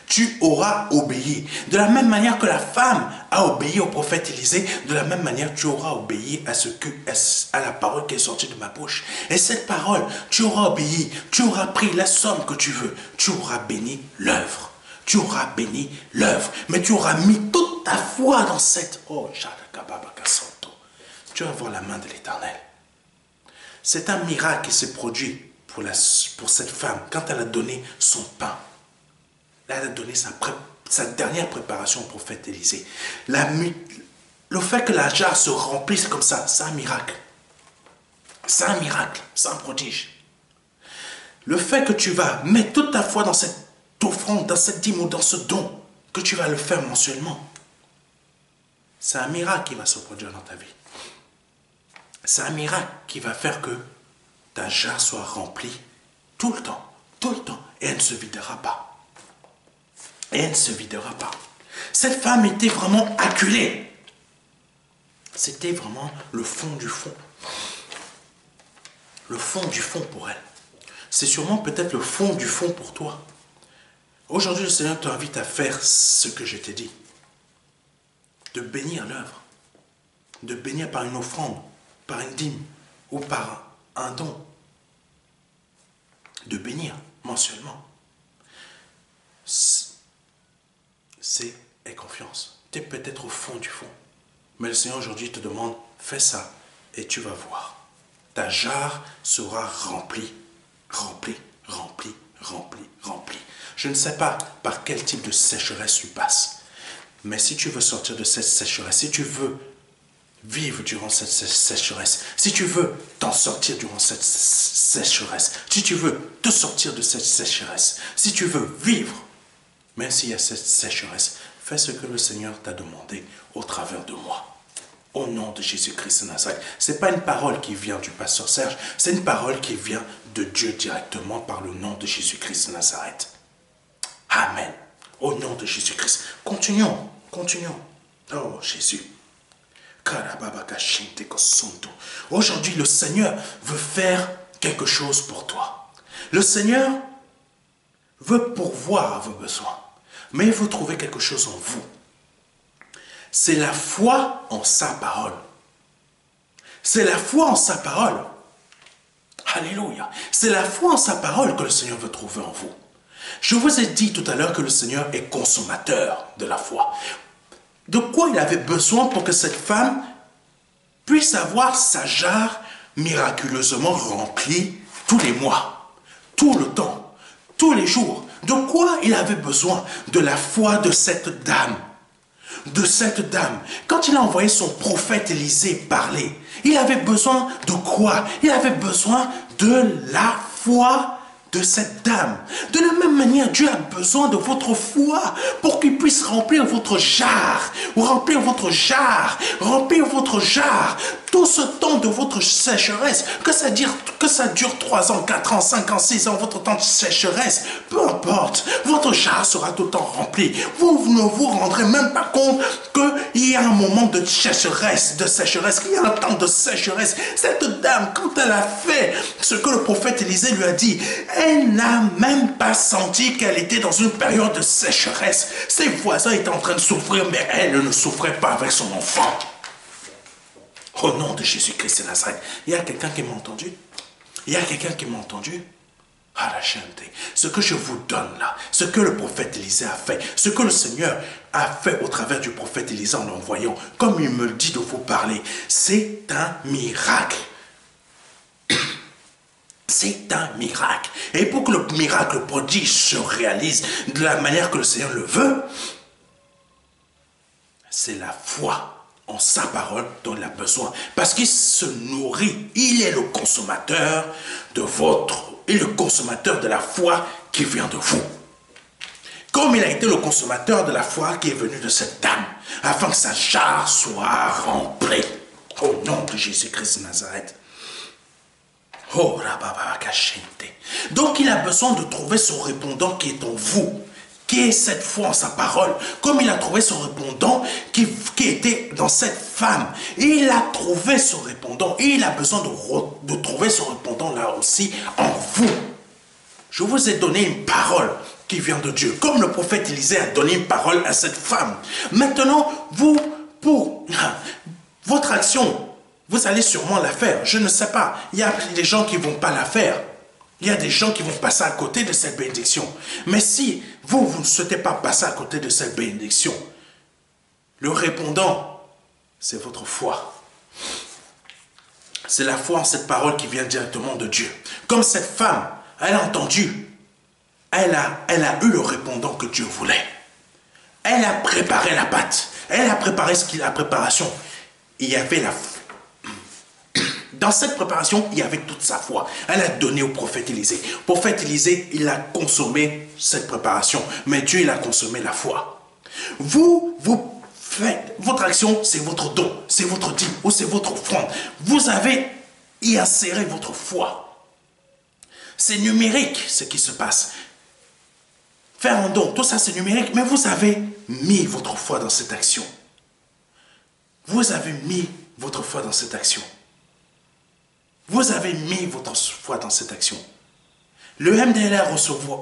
Tu auras obéi. De la même manière que la femme a obéi au prophète Élisée, de la même manière tu auras obéi à la parole qui est sortie de ma bouche. Et cette parole, tu auras obéi, tu auras pris la somme que tu veux, tu auras béni l'œuvre. Tu auras béni l'œuvre. Mais tu auras mis toute ta foi dans cette... Oh, tu vas voir la main de l'Éternel. C'est un miracle qui s'est produit pour cette femme quand elle a donné son pain. Elle a donné sa dernière préparation au prophète Élisée. Le fait que la jarre se remplisse comme ça, c'est un miracle. C'est un miracle, c'est un prodige. Le fait que tu vas mettre toute ta foi dans cette offrande, dans cette dîme ou dans ce don, que tu vas le faire mensuellement, c'est un miracle qui va se produire dans ta vie. C'est un miracle qui va faire que ta jarre soit remplie tout le temps, et elle ne se videra pas. Et elle ne se videra pas. Cette femme était vraiment acculée. C'était vraiment le fond du fond. Le fond du fond pour elle. C'est sûrement peut-être le fond du fond pour toi. Aujourd'hui, le Seigneur t'invite à faire ce que je t'ai dit. De bénir l'œuvre. De bénir par une offrande, par une dîme ou par un don. De bénir mensuellement. C'est et confiance. Tu es peut-être au fond du fond. Mais le Seigneur aujourd'hui te demande, fais ça et tu vas voir. Ta jarre sera remplie, remplie, remplie, remplie, remplie. Je ne sais pas par quel type de sécheresse tu passes. Mais si tu veux sortir de cette sécheresse, si tu veux vivre durant cette sécheresse, si tu veux t'en sortir durant cette sécheresse, si tu veux te sortir de cette sécheresse, si tu veux vivre, même s'il y a cette sécheresse, fais ce que le Seigneur t'a demandé au travers de moi. Au nom de Jésus-Christ de Nazareth. Ce n'est pas une parole qui vient du pasteur Serge, c'est une parole qui vient de Dieu directement par le nom de Jésus-Christ de Nazareth. Amen. Au nom de Jésus-Christ. Continuons, continuons. Oh Jésus. Aujourd'hui, le Seigneur veut faire quelque chose pour toi. Le Seigneur veut pourvoir à vos besoins. Mais il veut trouver quelque chose en vous. C'est la foi en sa parole. C'est la foi en sa parole. Alléluia. C'est la foi en sa parole que le Seigneur veut trouver en vous. Je vous ai dit tout à l'heure que le Seigneur est consommateur de la foi. De quoi il avait besoin pour que cette femme puisse avoir sa jarre miraculeusement remplie tous les mois, tout le temps, tous les jours. De quoi il avait besoin? De la foi de cette dame. De cette dame. Quand il a envoyé son prophète Élisée parler, il avait besoin de quoi? Il avait besoin de la foi de cette dame. De la même manière, Dieu a besoin de votre foi pour qu'il puisse remplir votre jarre, ou remplir votre jarre, remplir votre jarre. Tout ce temps de votre sécheresse, que ça dure 3 ans, 4 ans, 5 ans, 6 ans, votre temps de sécheresse, peu importe, votre jarre sera tout le temps rempli. Vous ne vous rendrez même pas compte qu'il y a un moment de sécheresse, qu'il y a un temps de sécheresse. Cette dame, quand elle a fait ce que le prophète Élisée lui a dit, elle n'a même pas senti qu'elle était dans une période de sécheresse. Ses voisins étaient en train de souffrir, mais elle ne souffrait pas avec son enfant. Au nom de Jésus-Christ de Nazareth. Il y a quelqu'un qui m'a entendu? Il y a quelqu'un qui m'a entendu? Ah la chanté. Ce que je vous donne là, ce que le prophète Élisée a fait, ce que le Seigneur a fait au travers du prophète Élisée en l'envoyant, comme il me dit de vous parler, c'est un miracle. C'est un miracle. Et pour que le miracle, le prodige se réalise de la manière que le Seigneur le veut, c'est la foi en sa parole dont il a besoin. Parce qu'il se nourrit, il est le consommateur de la foi qui vient de vous. Comme il a été le consommateur de la foi qui est venu de cette dame, afin que sa jarre soit remplie. Au nom de Jésus-Christ de Nazareth. Oh, donc il a besoin de trouver son répondant qui est en vous, qui est cette foi en sa parole, comme il a trouvé son répondant qui était dans cette femme. Il a trouvé son répondant et il a besoin de trouver son répondant là aussi en vous. Je vous ai donné une parole qui vient de Dieu, comme le prophète Élisée a donné une parole à cette femme. Maintenant, vous, pour votre action, vous allez sûrement la faire. Je ne sais pas. Il y a des gens qui ne vont pas la faire. Il y a des gens qui vont passer à côté de cette bénédiction. Mais si vous ne souhaitez pas passer à côté de cette bénédiction, le répondant, c'est votre foi. C'est la foi en cette parole qui vient directement de Dieu. Comme cette femme, elle a entendu. Elle a eu le répondant que Dieu voulait. Elle a préparé la pâte. Elle a préparé la préparation. Il y avait la foi. Dans cette préparation, il y avait toute sa foi. Elle a donné au prophète Élisée. Le prophète Élisée, il a consommé cette préparation. Mais Dieu, il a consommé la foi. Vous faites, votre action, c'est votre don, c'est votre dîme ou c'est votre offrande. Vous avez y inséré votre foi. C'est numérique ce qui se passe. Faire un don, tout ça c'est numérique, mais vous avez mis votre foi dans cette action. Vous avez mis votre foi dans cette action. Vous avez mis votre foi dans cette action. Le MDLR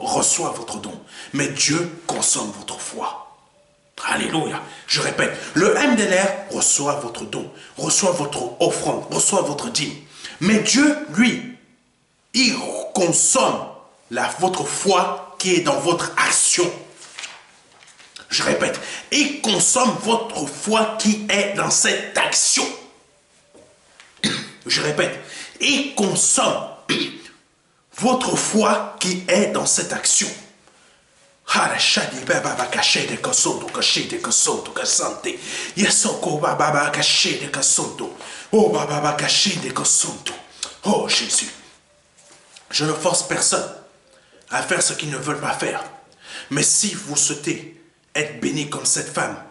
reçoit votre don, mais Dieu consomme votre foi. Alléluia. Je répète, le MDLR reçoit votre don, reçoit votre offrande, reçoit votre dîme. Mais Dieu, lui, il consomme votre foi qui est dans votre action. Je répète, il consomme votre foi qui est dans cette action. Je répète, il consomme votre foi qui est dans cette action. Oh Jésus, je ne force personne à faire ce qu'ils ne veulent pas faire. Mais si vous souhaitez être béni comme cette femme,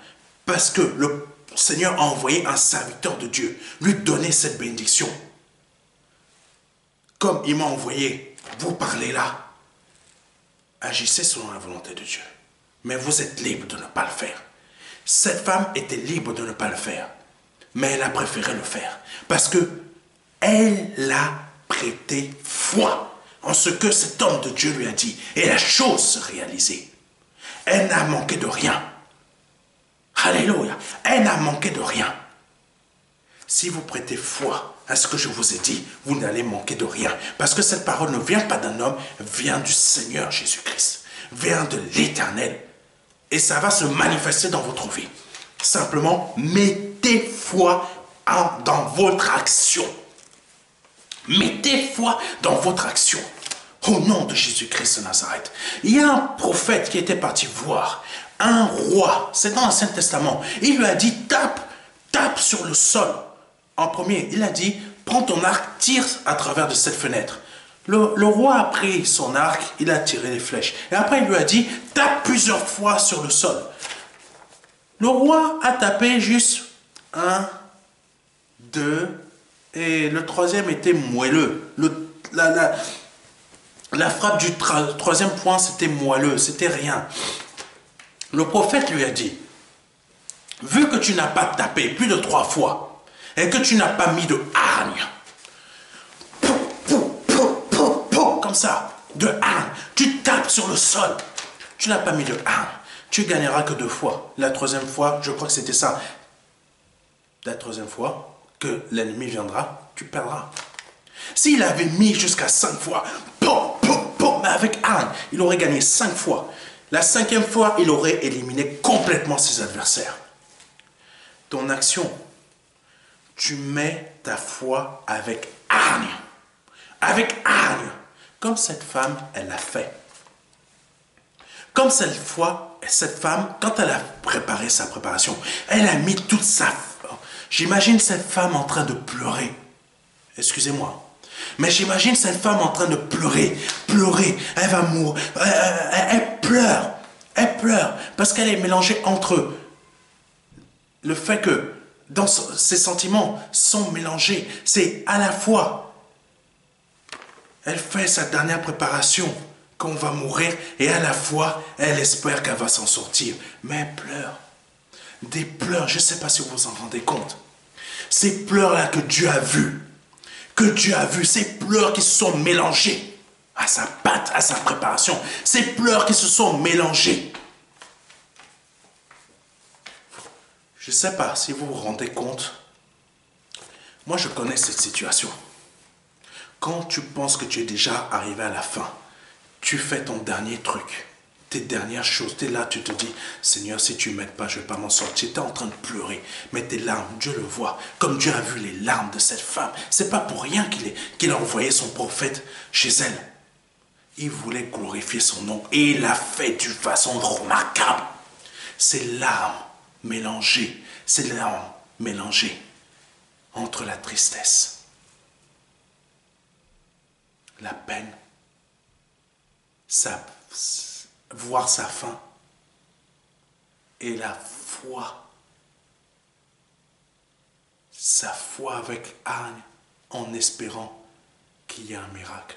parce que le Seigneur a envoyé un serviteur de Dieu, lui donner cette bénédiction. Comme il m'a envoyé, vous parlez là. Agissez selon la volonté de Dieu. Mais vous êtes libre de ne pas le faire. Cette femme était libre de ne pas le faire. Mais elle a préféré le faire. Parce que elle a prêté foi en ce que cet homme de Dieu lui a dit. Et la chose se réalisait. Elle n'a manqué de rien. Alléluia. Elle n'a manqué de rien. Si vous prêtez foi à ce que je vous ai dit, vous n'allez manquer de rien. Parce que cette parole ne vient pas d'un homme, vient du Seigneur Jésus-Christ. Vient de l'Éternel. Et ça va se manifester dans votre vie. Simplement, mettez foi dans votre action. Mettez foi dans votre action. Au nom de Jésus-Christ de Nazareth. Il y a un prophète qui était parti voir un roi. C'est dans l'Ancien Testament. Il lui a dit, tape sur le sol. En premier, il a dit, prends ton arc, tire à travers de cette fenêtre. Le roi a pris son arc, il a tiré les flèches. Et après, il lui a dit, tape plusieurs fois sur le sol. Le roi a tapé juste 1, 2, et le troisième était moelleux. La frappe du troisième point, c'était moelleux, c'était rien. Le prophète lui a dit, vu que tu n'as pas tapé plus de 3 fois, et que tu n'as pas mis de hargne, comme ça, de hargne, tu tapes sur le sol, tu n'as pas mis de hargne, tu gagneras que 2 fois. La troisième fois, je crois que c'était ça. La troisième fois que l'ennemi viendra, tu perdras. S'il avait mis jusqu'à 5 fois, mais avec hargne, il aurait gagné 5 fois. La 5e fois, il aurait éliminé complètement ses adversaires. Ton action, tu mets ta foi avec hargne. Avec hargne. Comme cette femme, elle l'a fait. Comme cette femme, quand elle a préparé sa préparation, elle a mis toute sa... J'imagine cette femme en train de pleurer. Excusez-moi. Mais j'imagine cette femme en train de pleurer. Elle va mourir. Elle pleure. Parce qu'elle est mélangée entre le fait que ses sentiments sont mélangés. C'est à la fois, elle fait sa dernière préparation, qu'on va mourir, et à la fois, elle espère qu'elle va s'en sortir. Mais elle pleure. Des pleurs, je ne sais pas si vous vous en rendez compte. Ces pleurs-là que Dieu a vues, ces pleurs qui se sont mélangés à sa pâte, à sa préparation, ces pleurs qui se sont mélangés. Je ne sais pas si vous vous rendez compte. Moi, je connais cette situation. Quand tu penses que tu es déjà arrivé à la fin, tu fais ton dernier truc, tes dernières choses, tu es là, tu te dis, Seigneur, si tu ne m'aides pas, je ne vais pas m'en sortir. Tu es en train de pleurer, mais tes larmes, Dieu le voit, comme Dieu a vu les larmes de cette femme. Ce n'est pas pour rien qu'il a envoyé son prophète chez elle. Il voulait glorifier son nom et il l'a fait d'une façon remarquable. Ces larmes mélangées, entre la tristesse, la peine, voir sa fin et la foi. Sa foi avec hargne en espérant qu'il y ait un miracle.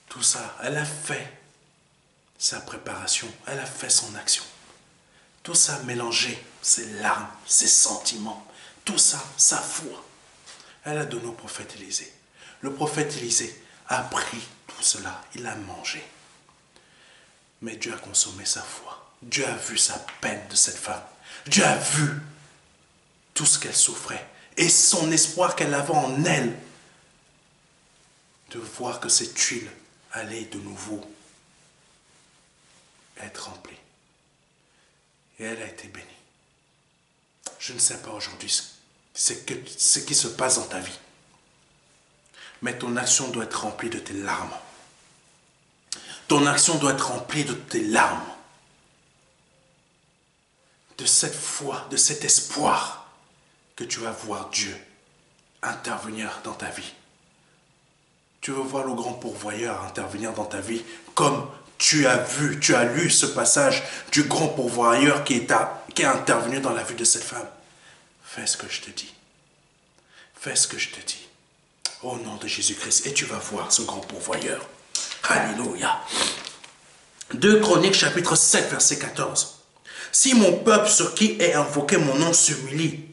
Tout ça, elle a fait sa préparation, elle a fait son action. Tout ça mélangé, ses larmes, ses sentiments, tout ça, sa foi. Elle a donné au prophète Élisée. Le prophète Élisée a pris tout cela, il a mangé. Mais Dieu a consommé sa foi. Dieu a vu sa peine de cette femme. Dieu a vu tout ce qu'elle souffrait et son espoir qu'elle avait en elle de voir que cette huile allait de nouveau être remplie. Et elle a été bénie. Je ne sais pas aujourd'hui ce qui se passe dans ta vie. Mais ton action doit être remplie de tes larmes. Ton action doit être remplie de tes larmes. De cette foi, de cet espoir que tu vas voir Dieu intervenir dans ta vie. Tu veux voir le grand pourvoyeur intervenir dans ta vie comme tu as lu ce passage du grand pourvoyeur qui est intervenu dans la vie de cette femme. Fais ce que je te dis. Fais ce que je te dis. Au nom de Jésus-Christ. Et tu vas voir ce grand pourvoyeur. Alléluia. 2 Chroniques chapitre 7 verset 14. Si mon peuple sur qui est invoqué mon nom s'humilie,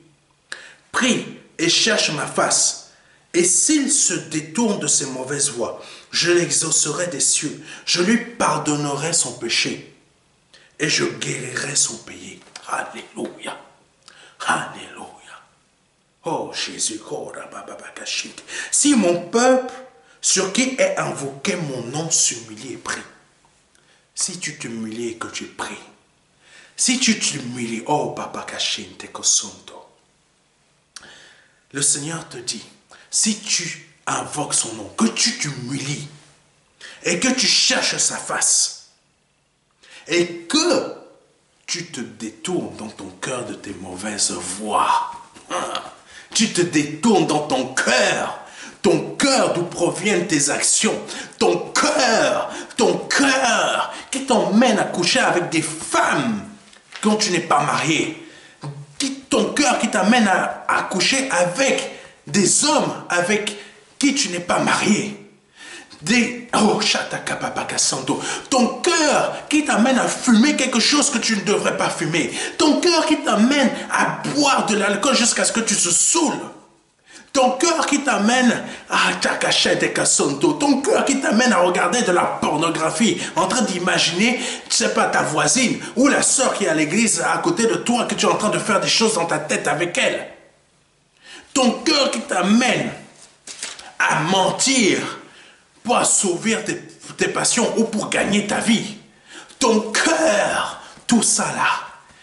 prie et cherche ma face, et s'il se détourne de ses mauvaises voies, je l'exaucerai des cieux, je lui pardonnerai son péché, et je guérirai son pays. Alléluia. Alléluia. Oh Jésus, si mon peuple sur qui est invoqué mon nom s'humilie et prie, si tu t'humilies et que tu pries, si tu t'humilies, oh Papa Kashinte Kosonto, le Seigneur te dit, si tu invoques son nom, que tu t'humilies et que tu cherches sa face et que tu te détournes dans ton cœur de tes mauvaises voies, tu te détournes dans ton cœur d'où proviennent tes actions, ton cœur qui t'emmène à coucher avec des femmes quand tu n'es pas marié, ton cœur qui t'amène à coucher avec des hommes avec qui tu n'es pas marié. Ton cœur qui t'amène à fumer quelque chose que tu ne devrais pas fumer. Ton cœur qui t'amène à boire de l'alcool jusqu'à ce que tu se saoules. Ton cœur qui t'amène à ton cœur qui t'amène à regarder de la pornographie, en train d'imaginer, tu sais pas, ta voisine ou la sœur qui est à l'église à côté de toi, que tu es en train de faire des choses dans ta tête avec elle. Ton cœur qui t'amène à mentir pour assouvir tes passions ou pour gagner ta vie. Ton cœur, tout ça là,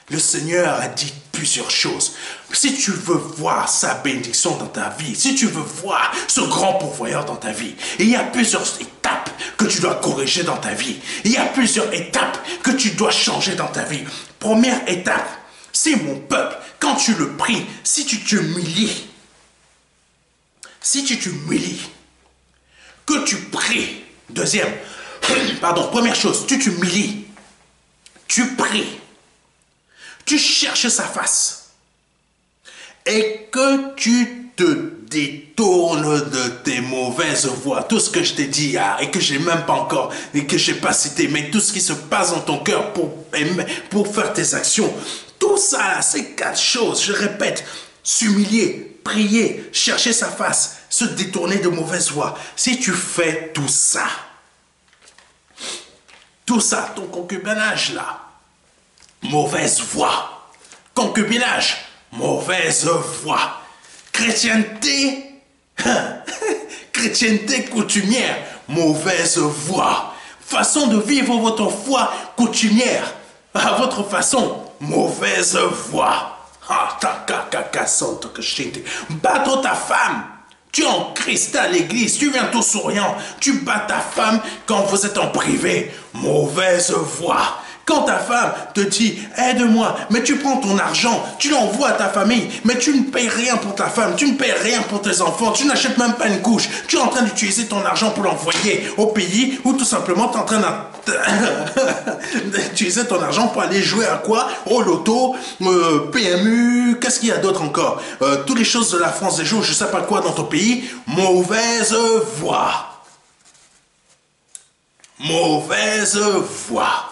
le Seigneur a dit plusieurs choses. Si tu veux voir sa bénédiction dans ta vie, si tu veux voir ce grand pourvoyeur dans ta vie, il y a plusieurs étapes que tu dois corriger dans ta vie. Il y a plusieurs étapes que tu dois changer dans ta vie. Première étape, c'est mon peuple, quand tu le pries, si tu t'humilies, que tu pries. Deuxième, première chose, tu t'humilies, tu pries, tu cherches sa face et que tu te détournes de tes mauvaises voies. Tout ce que je t'ai dit et que j'ai même pas encore, et que j'ai pas cité, mais tout ce qui se passe dans ton cœur pour faire tes actions, tout ça, ces 4 choses, je répète, s'humilier, prier, chercher sa face, se détourner de mauvaises voies. Si tu fais tout ça, ton concubinage là, mauvaise voie. Concubinage, mauvaise voie. Chrétienté, chrétienté coutumière, mauvaise voie. Façon de vivre votre foi coutumière, à votre façon, mauvaise voie. Battre ta femme. Tu es en Christ à l'église, tu viens tout souriant, tu bats ta femme quand vous êtes en privé. Mauvaise voie. Quand ta femme te dit « aide-moi », mais tu prends ton argent, tu l'envoies à ta famille, mais tu ne payes rien pour ta femme, tu ne payes rien pour tes enfants, tu n'achètes même pas une couche. Tu es en train d'utiliser ton argent pour l'envoyer au pays ou tout simplement tu es en train d'utiliser ton argent pour aller jouer à quoi? Au loto, PMU, qu'est-ce qu'il y a d'autre encore? Toutes les choses de la France des jours, je ne sais pas quoi dans ton pays. Mauvaise voie. Mauvaise voie.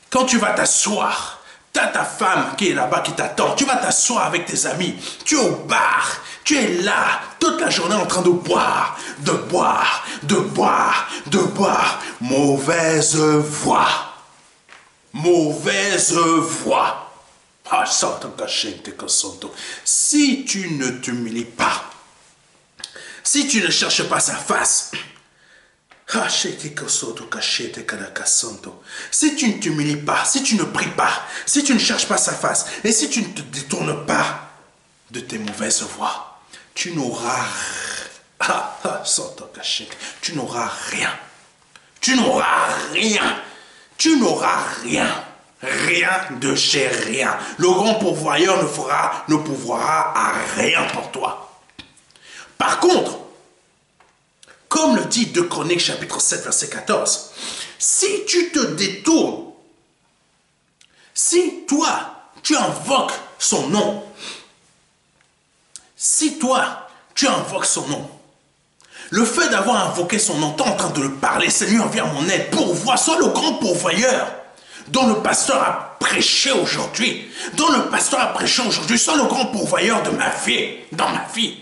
Quand tu vas t'asseoir, tu as ta femme qui est là-bas qui t'attend, tu vas t'asseoir avec tes amis, tu es au bar, tu es là toute la journée en train de boire, de boire, de boire, de boire. Mauvaise voie. Mauvaise voie. Si tu ne t'humilies pas, si tu ne cherches pas sa face, si tu ne t'humilies pas, si tu ne pries pas, si tu ne cherches pas sa face, et si tu ne te détournes pas de tes mauvaises voies, tu n'auras tu n'auras rien. Tu n'auras rien. Tu n'auras rien. Rien de chez rien. Le grand pourvoyeur ne pourvoira à rien pour toi. Par contre, comme le dit 2 Chroniques chapitre 7 verset 14, si tu te détournes, si toi tu invoques son nom, si toi tu invoques son nom, le fait d'avoir invoqué son nom, tu es en train de le parler, Seigneur viens à mon aide, pourvois, sois le grand pourvoyeur dont le pasteur a prêché aujourd'hui, sois le grand pourvoyeur de ma vie, dans ma vie.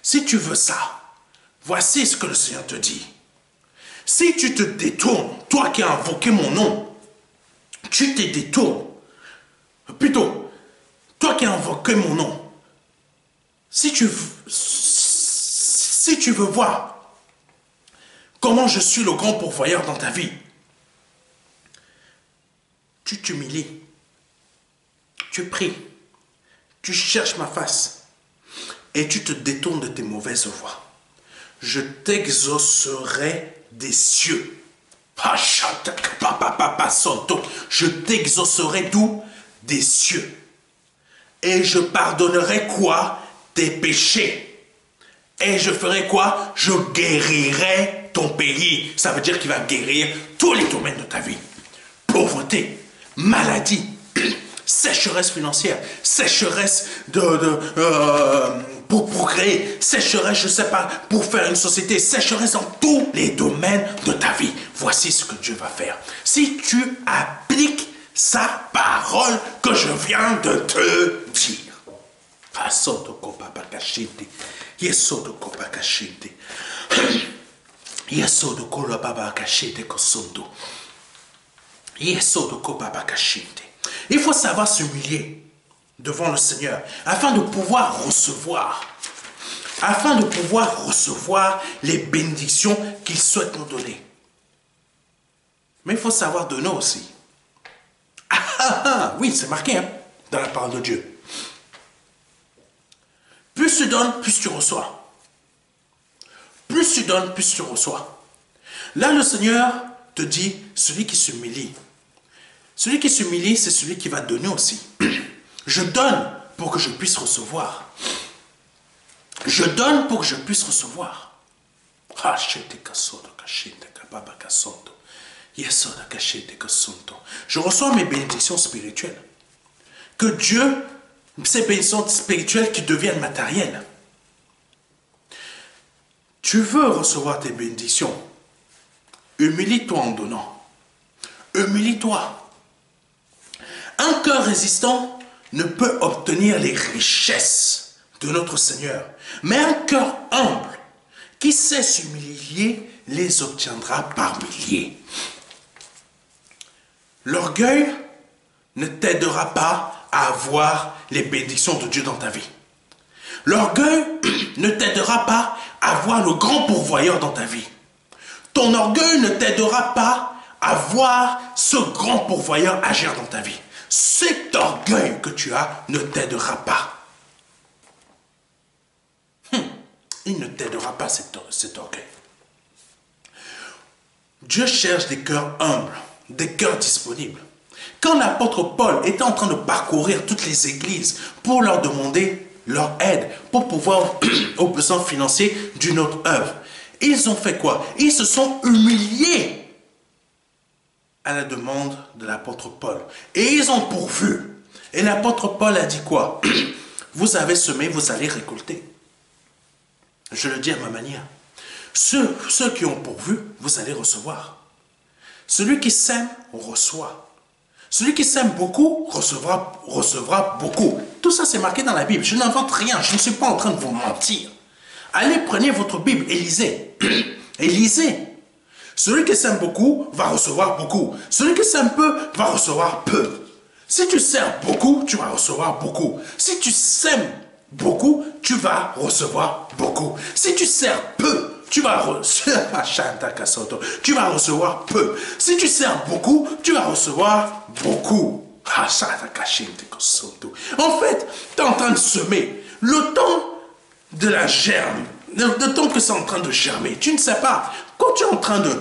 Si tu veux ça, voici ce que le Seigneur te dit. Si tu te détournes, toi qui as invoqué mon nom, tu te détournes. Plutôt, toi qui as invoqué mon nom, si tu veux voir comment je suis le grand pourvoyeur dans ta vie, tu t'humilies, tu pries, tu cherches ma face et tu te détournes de tes mauvaises voies. Je t'exaucerai des cieux. Je t'exaucerai d'où? Des cieux. Et je pardonnerai quoi? Tes péchés. Et je ferai quoi? Je guérirai ton pays. Ça veut dire qu'il va guérir tous les domaines de ta vie. Pauvreté, maladie, sécheresse financière, sécheresse pour procréer, sécheresse, je ne sais pas, pour faire une société, sécheresse dans tous les domaines de ta vie. Voici ce que Dieu va faire. Si tu appliques sa parole que je viens de te dire. Il faut savoir s'humilier devant le Seigneur afin de pouvoir recevoir. afin de pouvoir recevoir les bénédictions qu'il souhaite nous donner. Mais il faut savoir donner aussi. Oui, c'est marqué hein, dans la parole de Dieu. Plus tu donnes, plus tu reçois. Plus tu donnes, plus tu reçois. Là, le Seigneur te dit, celui qui s'humilie. Celui qui s'humilie, c'est celui qui va donner aussi. Je donne pour que je puisse recevoir. Je donne pour que je puisse recevoir. Je reçois mes bénédictions spirituelles. Que Dieu, ces bénédictions spirituelles qui deviennent matérielles. Tu veux recevoir tes bénédictions. Humilie-toi en donnant. Humilie-toi. Un cœur résistant ne peut obtenir les richesses de notre Seigneur. Mais un cœur humble qui sait s'humilier les obtiendra par milliers. L'orgueil ne t'aidera pas à avoir les bénédictions de Dieu dans ta vie. L'orgueil ne t'aidera pas à voir le grand pourvoyeur dans ta vie. Ton orgueil ne t'aidera pas à voir ce grand pourvoyeur agir dans ta vie. Cet orgueil que tu as ne t'aidera pas. Il ne t'aidera pas cet orgueil. Dieu cherche des cœurs humbles, des cœurs disponibles. Quand l'apôtre Paul était en train de parcourir toutes les églises pour leur demander leur aide, pour pouvoir aux besoins financiers d'une autre œuvre, ils ont fait quoi? Ils se sont humiliés à la demande de l'apôtre Paul. Et ils ont pourvu. Et l'apôtre Paul a dit quoi? Vous avez semé, vous allez récolter. Je le dis à ma manière. Ceux qui ont pourvu, vous allez recevoir. Celui qui sème, reçoit. Celui qui sème beaucoup, recevra beaucoup. Tout ça, c'est marqué dans la Bible. Je n'invente rien. Je ne suis pas en train de vous mentir. Allez, prenez votre Bible et lisez. Et lisez. Celui qui sème beaucoup va recevoir beaucoup. Celui qui sème peu va recevoir peu. Si tu sèmes beaucoup, tu vas recevoir beaucoup. Si tu sèmes beaucoup, tu vas recevoir beaucoup. Si tu sers peu, tu vas recevoir peu. Si tu sers beaucoup, tu vas recevoir beaucoup. En fait, tu es en train de semer. Le temps de la germe, le temps que c'est en train de germer, tu ne sais pas. Quand tu es en train de...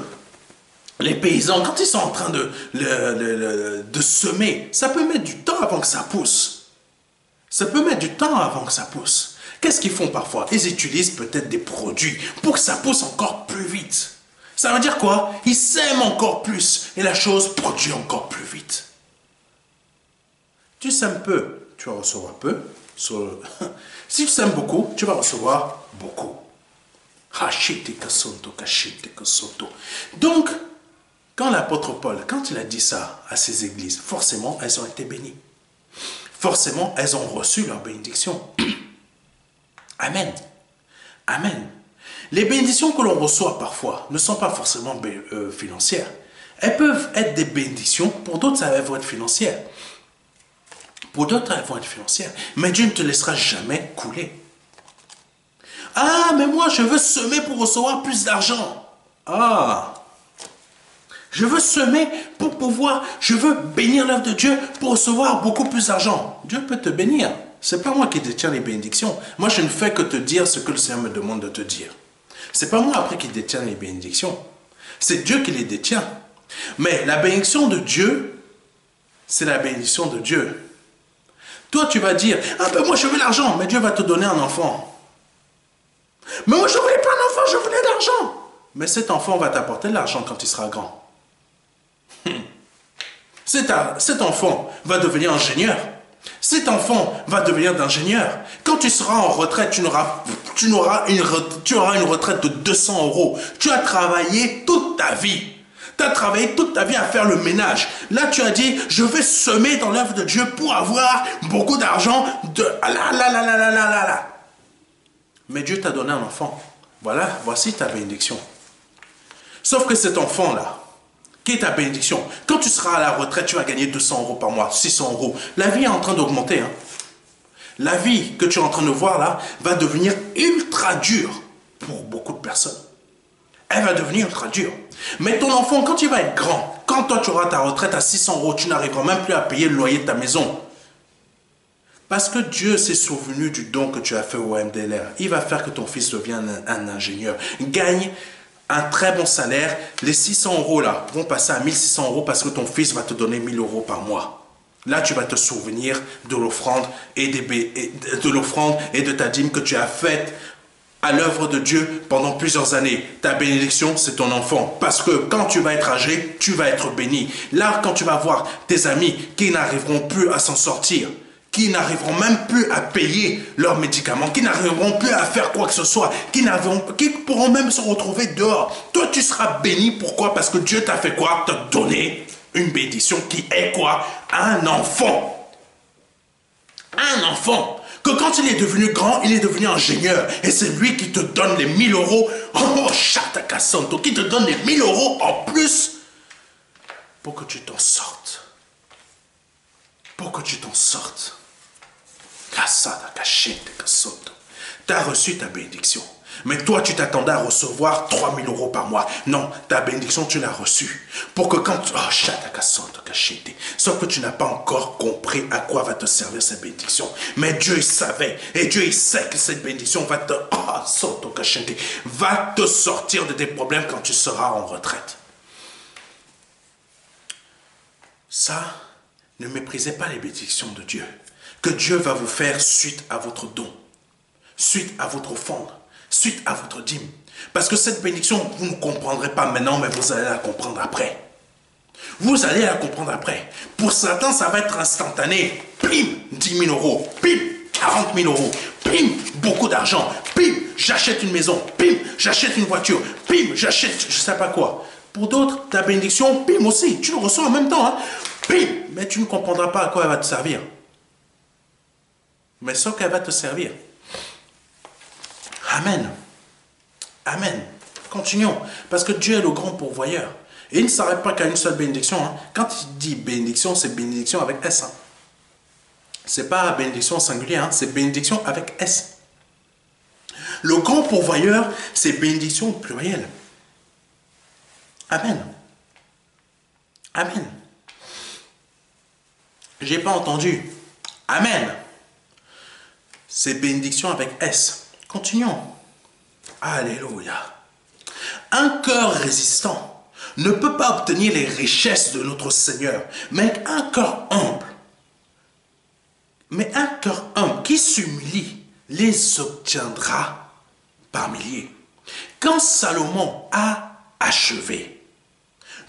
Les paysans, quand ils sont en train de semer, ça peut mettre du temps avant que ça pousse. Ça peut mettre du temps avant que ça pousse. Qu'est-ce qu'ils font parfois? Ils utilisent peut-être des produits pour que ça pousse encore plus vite. Ça veut dire quoi? Ils sèment encore plus et la chose produit encore plus vite. Tu sèmes peu, tu vas recevoir peu. Si tu sèmes beaucoup, tu vas recevoir beaucoup. Donc, quand l'apôtre Paul, quand il a dit ça à ces églises, forcément, elles ont été bénies. Forcément, elles ont reçu leur bénédiction. Amen. Amen. Les bénédictions que l'on reçoit parfois ne sont pas forcément financières. Elles peuvent être des bénédictions, pour d'autres, ça va être financière. Pour d'autres, elles vont être financières. Mais Dieu ne te laissera jamais couler. Ah, mais moi, je veux semer pour recevoir plus d'argent. Ah, je veux semer pour pouvoir, je veux bénir l'œuvre de Dieu pour recevoir beaucoup plus d'argent. Dieu peut te bénir. Ce n'est pas moi qui détiens les bénédictions. Moi, je ne fais que te dire ce que le Seigneur me demande de te dire. Ce n'est pas moi après qui détiens les bénédictions. C'est Dieu qui les détient. Mais la bénédiction de Dieu, c'est la bénédiction de Dieu. Toi, tu vas dire, ah ben moi je veux l'argent, mais Dieu va te donner un enfant. Mais moi je ne voulais pas un enfant, je voulais de l'argent. Mais cet enfant va t'apporter de l'argent quand il sera grand. Cet enfant va devenir ingénieur. Cet enfant va devenir ingénieur. Quand tu seras en retraite, tu auras une retraite de 200 €. Tu as travaillé toute ta vie. Tu as travaillé toute ta vie à faire le ménage. Là, tu as dit, je vais semer dans l'œuvre de Dieu pour avoir beaucoup d'argent. Mais Dieu t'a donné un enfant. Voilà, voici ta bénédiction. Sauf que cet enfant-là, qui est ta bénédiction, quand tu seras à la retraite, tu vas gagner 200 € par mois, 600 €. La vie est en train d'augmenter. Hein. La vie que tu es en train de voir là va devenir ultra dure pour beaucoup de personnes. Elle va devenir ultra dure. Mais ton enfant, quand il va être grand, quand toi tu auras ta retraite à 600 €, tu n'arriveras même plus à payer le loyer de ta maison. Parce que Dieu s'est souvenu du don que tu as fait au MDLR. Il va faire que ton fils devienne un ingénieur. Gagne un très bon salaire. Les 600 € là vont passer à 1600 € parce que ton fils va te donner 1000 € par mois. Là, tu vas te souvenir de l'offrande et de ta dîme que tu as faite à l'œuvre de Dieu pendant plusieurs années. Ta bénédiction, c'est ton enfant. Parce que quand tu vas être âgé, tu vas être béni. Là, quand tu vas voir tes amis qui n'arriveront plus à s'en sortir, qui n'arriveront même plus à payer leurs médicaments, qui n'arriveront plus à faire quoi que ce soit, qui pourront même se retrouver dehors. Toi, tu seras béni. Pourquoi? Parce que Dieu t'a fait quoi? T'a donné une bénédiction qui est quoi? Un enfant. Un enfant. Que quand il est devenu grand, il est devenu ingénieur. Et c'est lui qui te donne les 1000 €. Oh, Shataka Santo, qui te donne les 1000 € en plus pour que tu t'en sortes. Pour que tu t'en sortes. Tu as reçu ta bénédiction. Mais toi, tu t'attendais à recevoir 3000 € par mois. Non, ta bénédiction, tu l'as reçue. Pour que quand... Sauf que tu n'as pas encore compris à quoi va te servir cette bénédiction. Mais Dieu, il savait. Et Dieu, il sait que cette bénédiction va te... va te sortir de tes problèmes quand tu seras en retraite. Ça, ne méprisez pas les bénédictions de Dieu. Que Dieu va vous faire suite à votre don. Suite à votre offrande. Suite à votre dîme. Parce que cette bénédiction, vous ne comprendrez pas maintenant, mais vous allez la comprendre après. Vous allez la comprendre après. Pour certains, ça va être instantané. Pim, 10 000 €. Pim, 40 000 €. Pim, beaucoup d'argent. Pim, j'achète une maison. Pim, j'achète une voiture. Pim, j'achète je ne sais pas quoi. Pour d'autres, ta bénédiction, pim aussi. Tu le reçois en même temps. Hein. Pim, mais tu ne comprendras pas à quoi elle va te servir. Mais sauf qu'elle va te servir. Amen. Amen. Continuons. Parce que Dieu est le grand pourvoyeur. Et il ne s'arrête pas qu'à une seule bénédiction. Hein. Quand il dit bénédiction, c'est bénédiction avec S. Hein. Ce n'est pas bénédiction singulière, hein. C'est bénédiction avec S. Le grand pourvoyeur, c'est bénédiction au pluriel. Amen. Amen. J'ai pas entendu. Amen. C'est bénédiction avec S. Continuons. Alléluia. Un cœur résistant ne peut pas obtenir les richesses de notre Seigneur, mais un cœur humble. Mais un cœur humble qui s'humilie les obtiendra par milliers. Quand Salomon a achevé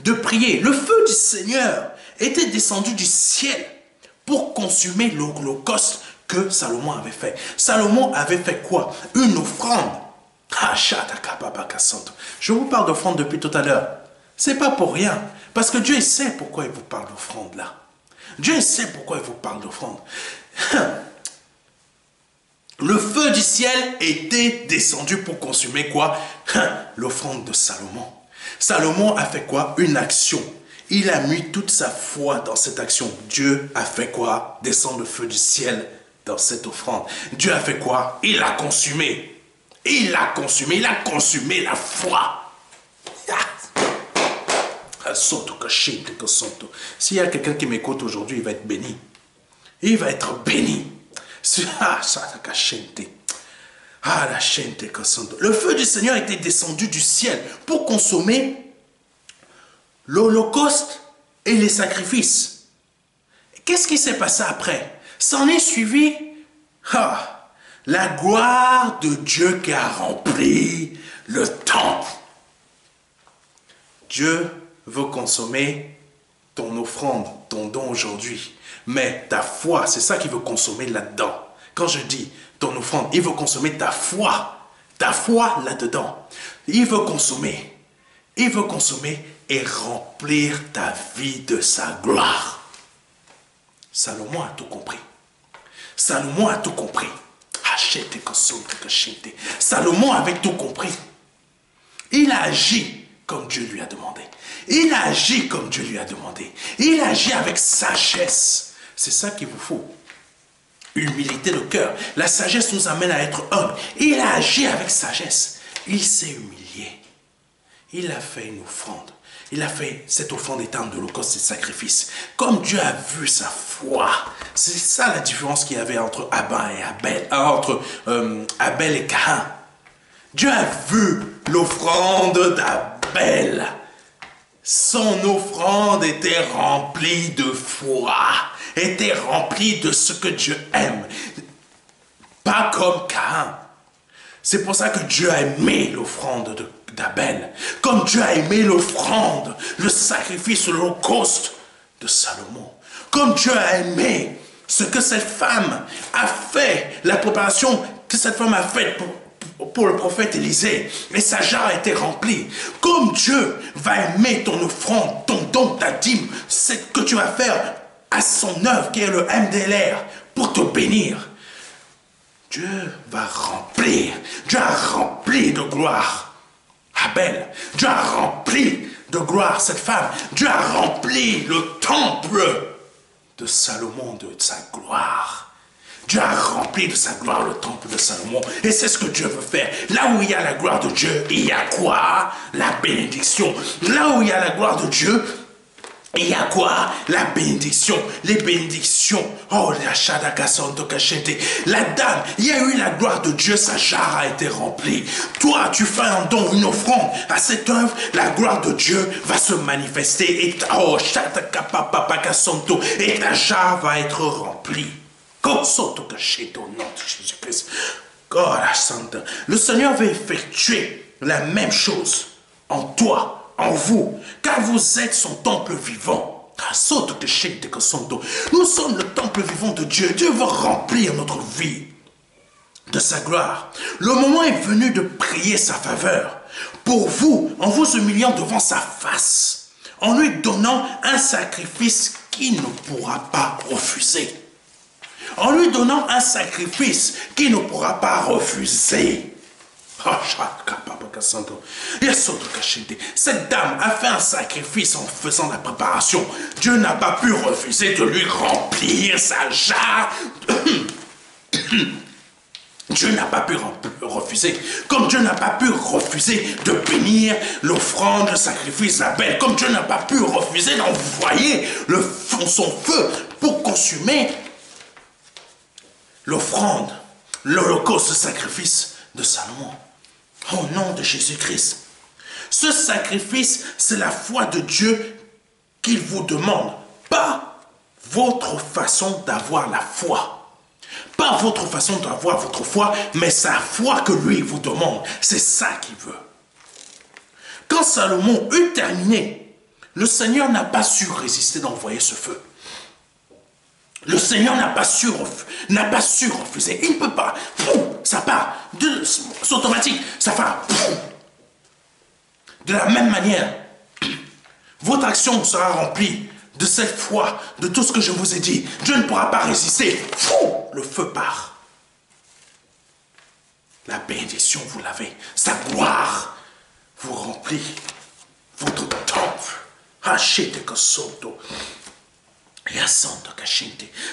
de prier, le feu du Seigneur était descendu du ciel pour consumer l'holocauste que Salomon avait fait. Salomon avait fait quoi? Une offrande. Je vous parle d'offrande depuis tout à l'heure. C'est pas pour rien. Parce que Dieu sait pourquoi il vous parle d'offrande là. Dieu sait pourquoi il vous parle d'offrande. Le feu du ciel était descendu pour consumer quoi? L'offrande de Salomon. Salomon a fait quoi? Une action. Il a mis toute sa foi dans cette action. Dieu a fait quoi? Descendre le feu du ciel dans cette offrande. Dieu a fait quoi? Il a consumé. Il a consumé. Il a consumé la foi. S'il y a quelqu'un qui m'écoute aujourd'hui, il va être béni. Il va être béni. Le feu du Seigneur était descendu du ciel pour consommer l'holocauste et les sacrifices. Qu'est-ce qui s'est passé après? S'en est suivi la gloire de Dieu qui a rempli le temple. Dieu veut consommer ton offrande, ton don aujourd'hui. Mais ta foi, c'est ça qu'il veut consommer là-dedans. Quand je dis ton offrande, il veut consommer ta foi là-dedans. Il veut consommer et remplir ta vie de sa gloire. Salomon a tout compris. Salomon a tout compris. Salomon avait tout compris. Il a agi comme Dieu lui a demandé. Il a agi comme Dieu lui a demandé. Il a agi avec sagesse. C'est ça qu'il vous faut. humilité de cœur. La sagesse nous amène à être humble. Et il a agi avec sagesse. Il s'est humilié. Il a fait une offrande. Il a fait cette offrande étant de l'holocauste et de sacrifice. Comme Dieu a vu sa foi. C'est ça la différence qu'il y avait entre Abel et Caïn. Dieu a vu l'offrande d'Abel. Son offrande était remplie de foi, était remplie de ce que Dieu aime. Pas comme Caïn. C'est pour ça que Dieu a aimé l'offrande d'Abel. Comme Dieu a aimé l'offrande, le sacrifice, l'holocauste de Salomon. Comme Dieu a aimé ce que cette femme a fait, la préparation que cette femme a faite pour le prophète Élisée, et sa jarre a été remplie. Comme Dieu va aimer ton offrande, ton don, ta dîme, ce que tu vas faire à son œuvre qui est le MDLR pour te bénir. Dieu va remplir. Dieu a rempli de gloire Abel. Dieu a rempli de gloire cette femme. Dieu a rempli le temple de Salomon de sa gloire. Dieu a rempli de sa gloire le temple de Salomon. Et c'est ce que Dieu veut faire. Là où il y a la gloire de Dieu, il y a quoi? La bénédiction. Là où il y a la gloire de Dieu, il y a quoi? La bénédiction. Les bénédictions. Oh, la Shadaka Santo Kachete. La dame, il y a eu la gloire de Dieu, sa jarre a été remplie. Toi, tu fais un don, une offrande à cette œuvre, la gloire de Dieu va se manifester. Et oh, Shadaka Papa Santo. Et ta jarre va être remplie. Au nom de Jésus-Christ. Le Seigneur va effectuer la même chose en toi, en vous, car vous êtes son temple vivant. Nous sommes le temple vivant de Dieu. Dieu veut remplir notre vie de sa gloire. Le moment est venu de prier sa faveur pour vous, en vous humiliant devant sa face, en lui donnant un sacrifice qu'il ne pourra pas refuser. En lui donnant un sacrifice qu'il ne pourra pas refuser. Cette dame a fait un sacrifice en faisant la préparation. Dieu n'a pas pu refuser de lui remplir sa jarre. Dieu n'a pas pu refuser. Comme Dieu n'a pas pu refuser de bénir l'offrande, le sacrifice d'Abel. Comme Dieu n'a pas pu refuser d'envoyer son feu pour consumer l'offrande, l'holocauste, le sacrifice de Salomon. Au nom de Jésus-Christ. Ce sacrifice, c'est la foi de Dieu qu'il vous demande. Pas votre façon d'avoir la foi. Pas votre façon d'avoir votre foi, mais sa foi que lui vous demande. C'est ça qu'il veut. Quand Salomon eut terminé, le Seigneur n'a pas su résister d'envoyer ce feu. Le Seigneur n'a pas su refuser. Il ne peut pas. Ça part. C'est automatique. Ça part. De la même manière, votre action sera remplie de cette foi, de tout ce que je vous ai dit. Dieu ne pourra pas résister. Le feu part. La bénédiction, vous l'avez. Sa gloire vous remplit votre temple. Hachete Kosoto.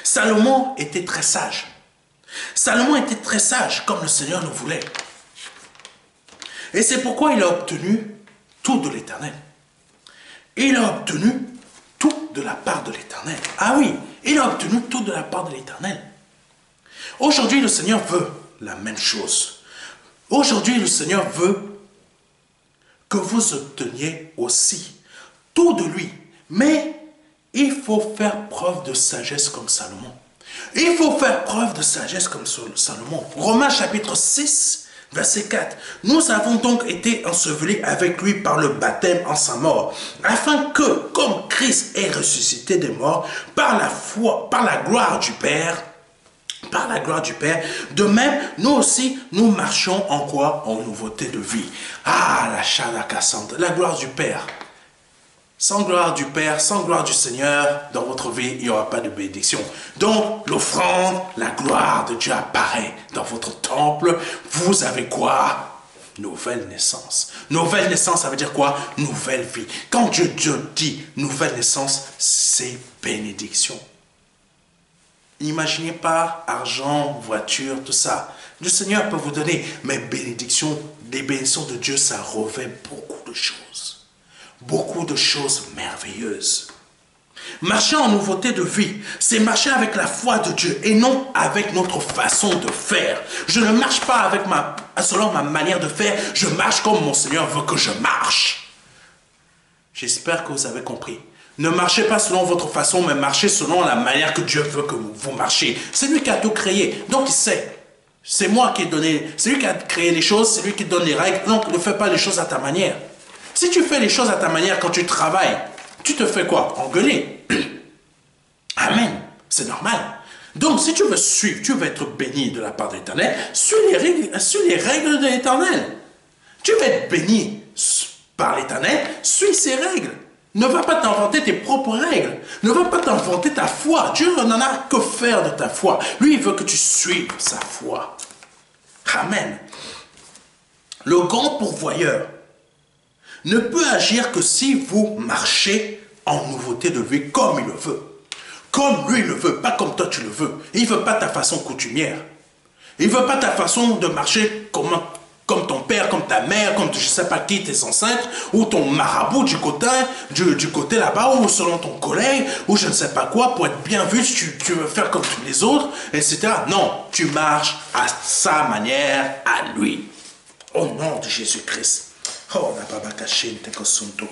Salomon était très sage. Salomon était très sage comme le Seigneur le voulait. Et c'est pourquoi il a obtenu tout de l'Éternel. Il a obtenu tout de la part de l'Éternel. Ah oui, il a obtenu tout de la part de l'Éternel. Aujourd'hui, le Seigneur veut la même chose. Aujourd'hui, le Seigneur veut que vous obteniez aussi tout de lui. Mais il faut faire preuve de sagesse comme Salomon. Il faut faire preuve de sagesse comme Salomon. Romains chapitre 6, verset 4. Nous avons donc été ensevelis avec lui par le baptême en sa mort, afin que, comme Christ est ressuscité des morts, par la foi, par la gloire du Père, de même, nous aussi, nous marchons en quoi? En nouveauté de vie. Ah, la Shalaka Santa, la gloire du Père. Sans gloire du Père, sans gloire du Seigneur, dans votre vie, il n'y aura pas de bénédiction. Donc, l'offrande, la gloire de Dieu apparaît dans votre temple. Vous avez quoi? Nouvelle naissance. Nouvelle naissance, ça veut dire quoi? Nouvelle vie. Quand Dieu dit nouvelle naissance, c'est bénédiction. Imaginez pas argent, voiture, tout ça. Le Seigneur peut vous donner, mais bénédictions, les bénédictions de Dieu, ça revêt beaucoup de choses. Beaucoup de choses merveilleuses. Marcher en nouveauté de vie, c'est marcher avec la foi de Dieu et non avec notre façon de faire. Je ne marche pas selon ma manière de faire, je marche comme mon Seigneur veut que je marche. J'espère que vous avez compris. Ne marchez pas selon votre façon, mais marchez selon la manière que Dieu veut que vous marchiez. C'est lui qui a tout créé, donc il sait. C'est moi qui ai donné, c'est lui qui a créé les choses, c'est lui qui donne les règles, donc ne fais pas les choses à ta manière. Si tu fais les choses à ta manière quand tu travailles, tu te fais quoi? Engueuler. Amen. C'est normal. Donc, si tu veux suivre, tu veux être béni de la part de l'Éternel, suis les règles de l'Éternel. Tu veux être béni par l'Éternel, suis ses règles. Ne va pas t'inventer tes propres règles. Ne va pas t'inventer ta foi. Dieu n'en a que faire de ta foi. Lui, il veut que tu suives sa foi. Amen. Le grand pourvoyeur ne peut agir que si vous marchez en nouveauté de vie comme il le veut. Comme lui le veut, pas comme toi tu le veux. Il ne veut pas ta façon coutumière. Il ne veut pas ta façon de marcher comme ton père, comme ta mère, comme je ne sais pas qui, tes ancêtres, ou ton marabout du côté là-bas, ou selon ton collègue, ou je ne sais pas quoi, pour être bien vu, tu veux faire comme tous les autres, etc. Non, tu marches à sa manière, à lui. Au nom de Jésus-Christ. Oh, la baba kachinte kosunto.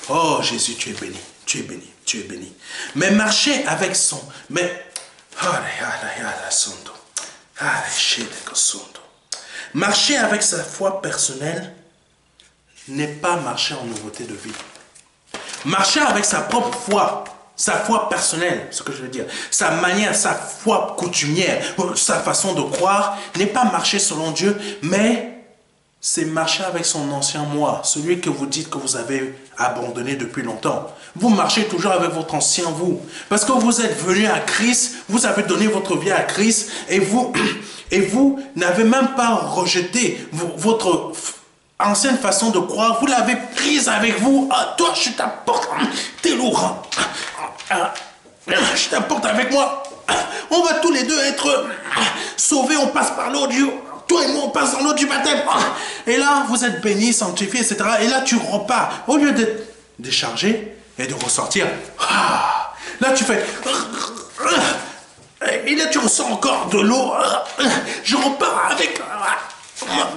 Oh Jésus, tu es béni, tu es béni, tu es béni. Mais marcher avec son... Marcher avec sa foi personnelle n'est pas marcher en nouveauté de vie. Marcher avec sa propre foi, sa foi personnelle, ce que je veux dire, sa manière, sa foi coutumière, sa façon de croire, n'est pas marcher selon Dieu, mais c'est marcher avec son ancien moi, celui que vous dites que vous avez abandonné depuis longtemps. Vous marchez toujours avec votre ancien vous, parce que vous êtes venu à Christ, vous avez donné votre vie à Christ, et vous n'avez même pas rejeté votre ancienne façon de croire, vous l'avez prise avec vous. Ah, toi, je t'apporte, t'es lourd, je t'apporte avec moi. On va tous les deux être sauvés, on passe par l'eau Dieu. Toi et moi, on passe dans l'eau du baptême. Et là, vous êtes bénis, sanctifiés, etc. Et là, tu repars. Au lieu d'être déchargé et de ressortir, là, tu fais... Et là, tu ressens encore de l'eau. Je repars avec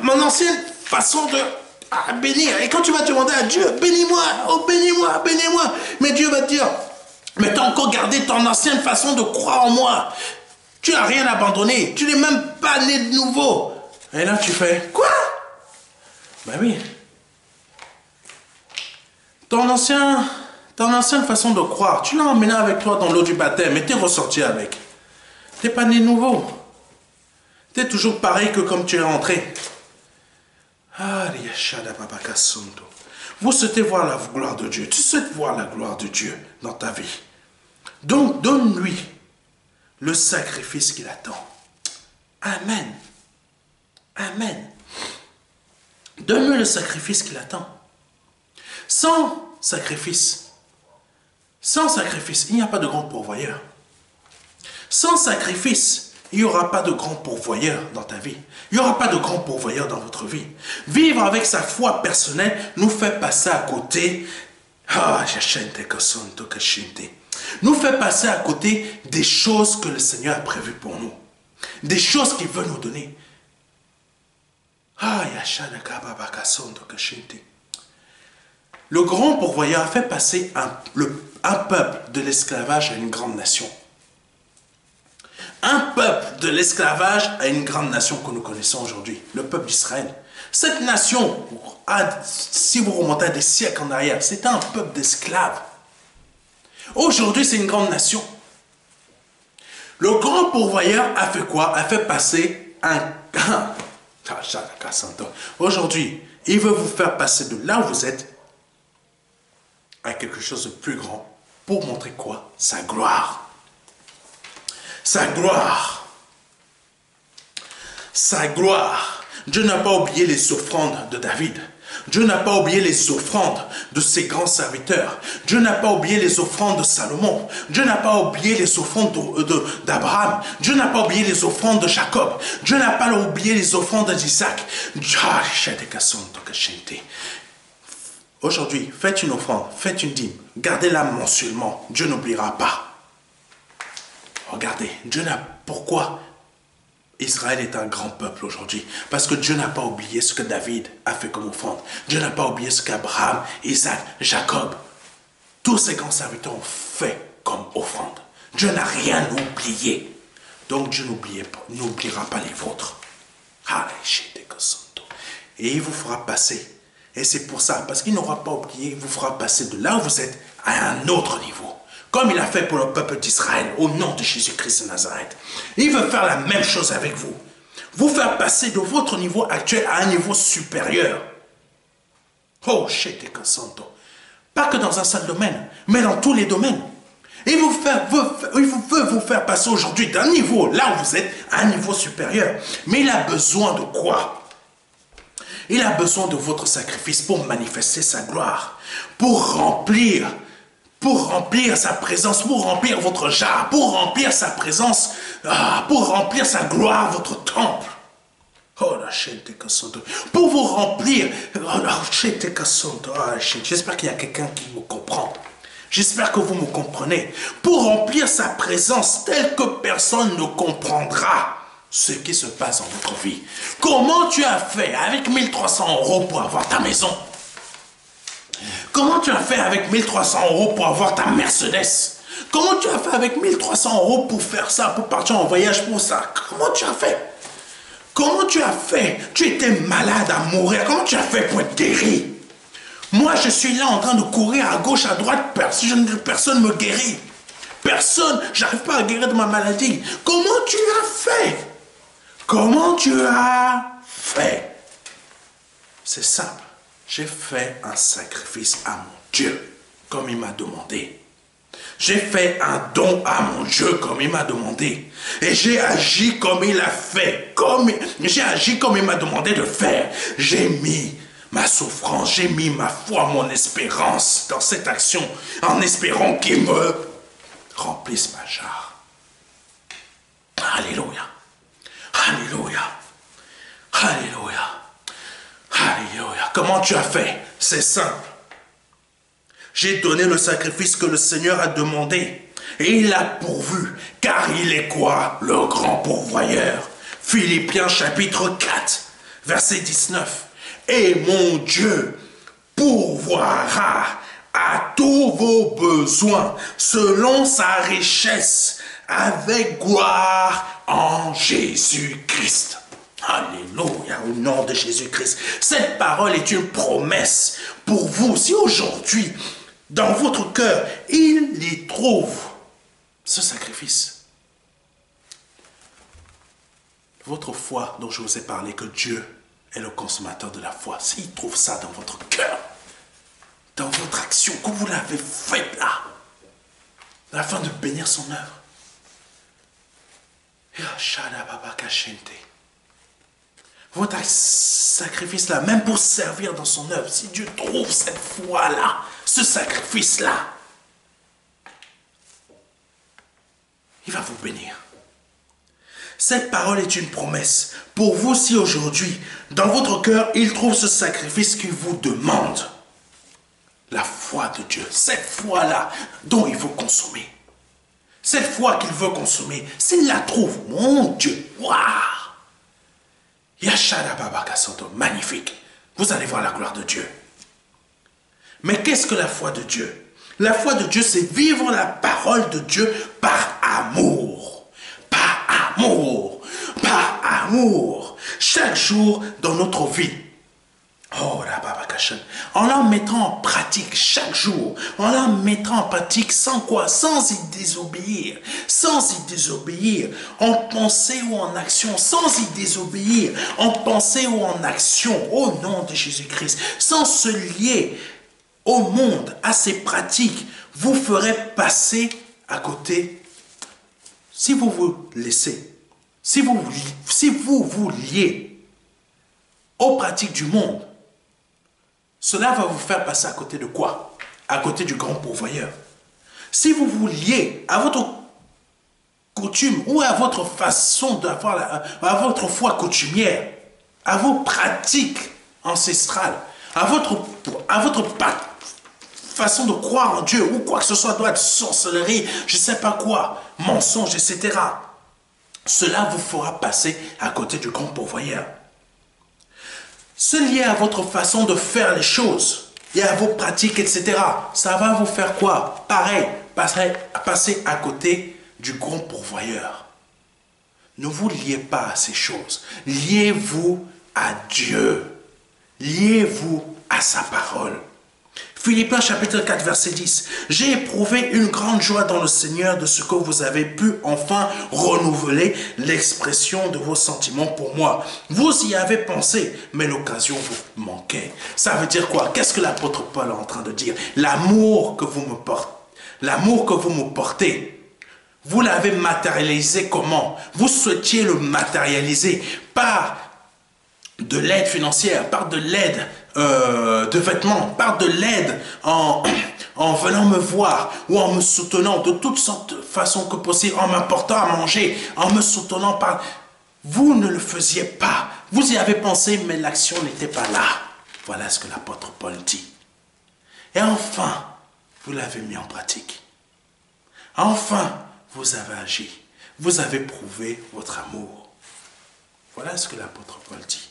mon ancienne façon de bénir. Et quand tu vas demander à Dieu, bénis-moi, oh bénis-moi, bénis-moi. Mais Dieu va te dire, mais tu as encore gardé ton ancienne façon de croire en moi. Tu n'as rien abandonné. Tu n'es même pas né de nouveau. Et là, tu fais, quoi? Ben oui. Ton ancienne façon de croire, tu l'as emmené avec toi dans l'eau du baptême et tu es ressorti avec. Tu n'es pas né de nouveau. Tu es toujours pareil que comme tu es rentré. Vous souhaitez voir la gloire de Dieu. Tu souhaites voir la gloire de Dieu dans ta vie. Donc, donne-lui le sacrifice qu'il attend. Amen. Amen. Donne-lui le sacrifice qu'il attend. Sans sacrifice, il n'y a pas de grand pourvoyeur. Sans sacrifice, il n'y aura pas de grand pourvoyeur dans ta vie. Il n'y aura pas de grand pourvoyeur dans votre vie. Vivre avec sa foi personnelle nous fait passer à côté. Nous fait passer à côté des choses que le Seigneur a prévues pour nous. Des choses qu'il veut nous donner. Le grand pourvoyeur a fait passer un peuple de l'esclavage à une grande nation. Un peuple de l'esclavage à une grande nation que nous connaissons aujourd'hui, le peuple d'Israël. Cette nation, si vous remontez à des siècles en arrière, c'était un peuple d'esclaves. Aujourd'hui, c'est une grande nation. Le grand pourvoyeur a fait quoi? A fait passer un... Aujourd'hui, il veut vous faire passer de là où vous êtes à quelque chose de plus grand pour montrer quoi? Sa gloire. Sa gloire. Sa gloire. Dieu n'a pas oublié les offrandes de David. Dieu n'a pas oublié les offrandes de ses grands serviteurs. Dieu n'a pas oublié les offrandes de Salomon. Dieu n'a pas oublié les offrandes d'Abraham. Dieu n'a pas oublié les offrandes de Jacob. Dieu n'a pas oublié les offrandes d'Isaac. Aujourd'hui, faites une offrande, faites une dîme. Gardez-la mensuellement. Dieu n'oubliera pas. Regardez, Dieu n'a... Pourquoi Israël est un grand peuple aujourd'hui? Parce que Dieu n'a pas oublié ce que David a fait comme offrande. Dieu n'a pas oublié ce qu'Abraham, Isaac, Jacob, tous ces grands serviteurs ont fait comme offrande. Dieu n'a rien oublié. Donc Dieu n'oubliera pas les vôtres. Et il vous fera passer. Et c'est pour ça, parce qu'il n'aura pas oublié, il vous fera passer de là où vous êtes à un autre niveau. Comme il a fait pour le peuple d'Israël, au nom de Jésus-Christ de Nazareth. Il veut faire la même chose avec vous. Vous faire passer de votre niveau actuel à un niveau supérieur. Oh, pas que dans un seul domaine, mais dans tous les domaines. Il veut vous faire passer aujourd'hui d'un niveau, là où vous êtes, à un niveau supérieur. Mais il a besoin de quoi? Il a besoin de votre sacrifice pour manifester sa gloire, pour remplir sa présence, pour remplir votre jarre, pour remplir sa présence, pour remplir sa gloire, votre temple. Oh, pour vous remplir. J'espère qu'il y a quelqu'un qui me comprend. J'espère que vous me comprenez. Pour remplir sa présence telle que personne ne comprendra ce qui se passe dans votre vie. Comment tu as fait avec 1300 € pour avoir ta maison? Comment tu as fait avec 1300 € pour avoir ta Mercedes? Comment tu as fait avec 1300 € pour faire ça, pour partir en voyage pour ça? Comment tu as fait? Comment tu as fait? Tu étais malade à mourir. Comment tu as fait pour être guéri? Moi, je suis là en train de courir à gauche, à droite. Personne ne me guérit. Personne. J'arrive pas à guérir de ma maladie. Comment tu as fait? Comment tu as fait? C'est simple. J'ai fait un sacrifice à mon Dieu, comme il m'a demandé. J'ai fait un don à mon Dieu, comme il m'a demandé. Et j'ai agi comme il a fait. J'ai agi comme il m'a demandé de faire. J'ai mis ma souffrance, j'ai mis ma foi, mon espérance dans cette action, en espérant qu'il me remplisse ma jarre. Alléluia. Alléluia. Alléluia. Alléluia. Comment tu as fait? C'est simple. J'ai donné le sacrifice que le Seigneur a demandé. Et il a pourvu. Car il est quoi? Le grand pourvoyeur. Philippiens chapitre 4, verset 19. Et mon Dieu pourvoira à tous vos besoins selon sa richesse avec gloire en Jésus-Christ. Alléluia, au nom de Jésus-Christ. Cette parole est une promesse pour vous. Si aujourd'hui, dans votre cœur, il y trouve ce sacrifice. Votre foi dont je vous ai parlé, que Dieu est le consommateur de la foi. S'il trouve ça dans votre cœur, dans votre action, que vous l'avez faite là, afin de bénir son œuvre. Votre sacrifice là, même pour servir dans son œuvre, si Dieu trouve cette foi là, ce sacrifice là, il va vous bénir. Cette parole est une promesse pour vous si aujourd'hui, dans votre cœur, il trouve ce sacrifice qu'il vous demande. La foi de Dieu, cette foi-là dont il veut consommer. Cette foi qu'il veut consommer, s'il la trouve, mon Dieu, waouh! Magnifique. Vous allez voir la gloire de Dieu. Mais qu'est-ce que la foi de Dieu? La foi de Dieu, c'est vivre la parole de Dieu par amour. Par amour. Par amour. Chaque jour dans notre vie. Oh, en la mettant en pratique chaque jour, en la mettant en pratique sans quoi? Sans y désobéir, sans y désobéir, en pensée ou en action, sans y désobéir, en pensée ou en action, au nom de Jésus-Christ, sans se lier au monde, à ses pratiques, vous ferez passer à côté, si vous vous laissez, si vous vous liez aux pratiques du monde, cela va vous faire passer à côté de quoi? À côté du grand pourvoyeur. Si vous vous liez à votre coutume ou à votre façon d'avoir, à votre foi coutumière, à vos pratiques ancestrales, à votre façon de croire en Dieu ou quoi que ce soit, doit être sorcellerie, je ne sais pas quoi, mensonge, etc. Cela vous fera passer à côté du grand pourvoyeur. Se lier à votre façon de faire les choses et à vos pratiques, etc. Ça va vous faire quoi? Pareil, passer à côté du grand pourvoyeur. Ne vous liez pas à ces choses. Liez-vous à Dieu. Liez-vous à sa parole. Philippiens chapitre 4 verset 10. J'ai éprouvé une grande joie dans le Seigneur de ce que vous avez pu enfin renouveler l'expression de vos sentiments pour moi. Vous y avez pensé, mais l'occasion vous manquait. Ça veut dire quoi? Qu'est-ce que l'apôtre Paul est en train de dire? L'amour que vous me portez, vous l'avez matérialisé comment? Vous souhaitiez le matérialiser par de l'aide financière, par de l'aide de vêtements, par de l'aide en venant me voir ou en me soutenant de toutes sortes de façons que possible, en m'apportant à manger, en me soutenant par... Vous ne le faisiez pas. Vous y avez pensé, mais l'action n'était pas là. Voilà ce que l'apôtre Paul dit. Et enfin, vous l'avez mis en pratique. Enfin, vous avez agi. Vous avez prouvé votre amour. Voilà ce que l'apôtre Paul dit.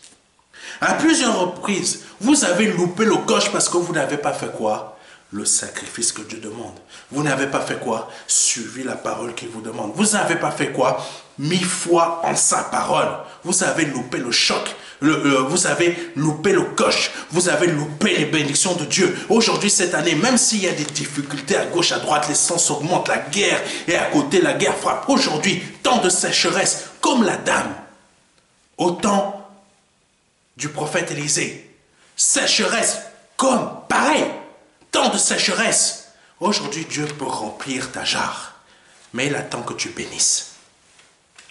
À plusieurs reprises, vous avez loupé le coche parce que vous n'avez pas fait quoi? Le sacrifice que Dieu demande. Vous n'avez pas fait quoi? Suivi la parole qu'il vous demande. Vous n'avez pas fait quoi? Mis foi en sa parole. Vous avez loupé le choc. Vous avez loupé le coche. Vous avez loupé les bénédictions de Dieu. Aujourd'hui, cette année, même s'il y a des difficultés à gauche, à droite, l'essence augmente, la guerre est à côté, la guerre frappe. Aujourd'hui, tant de sécheresse comme la dame. Autant du prophète Élisée. Sécheresse comme pareil. Tant de sécheresse. Aujourd'hui, Dieu peut remplir ta jarre. Mais il attend que tu bénisses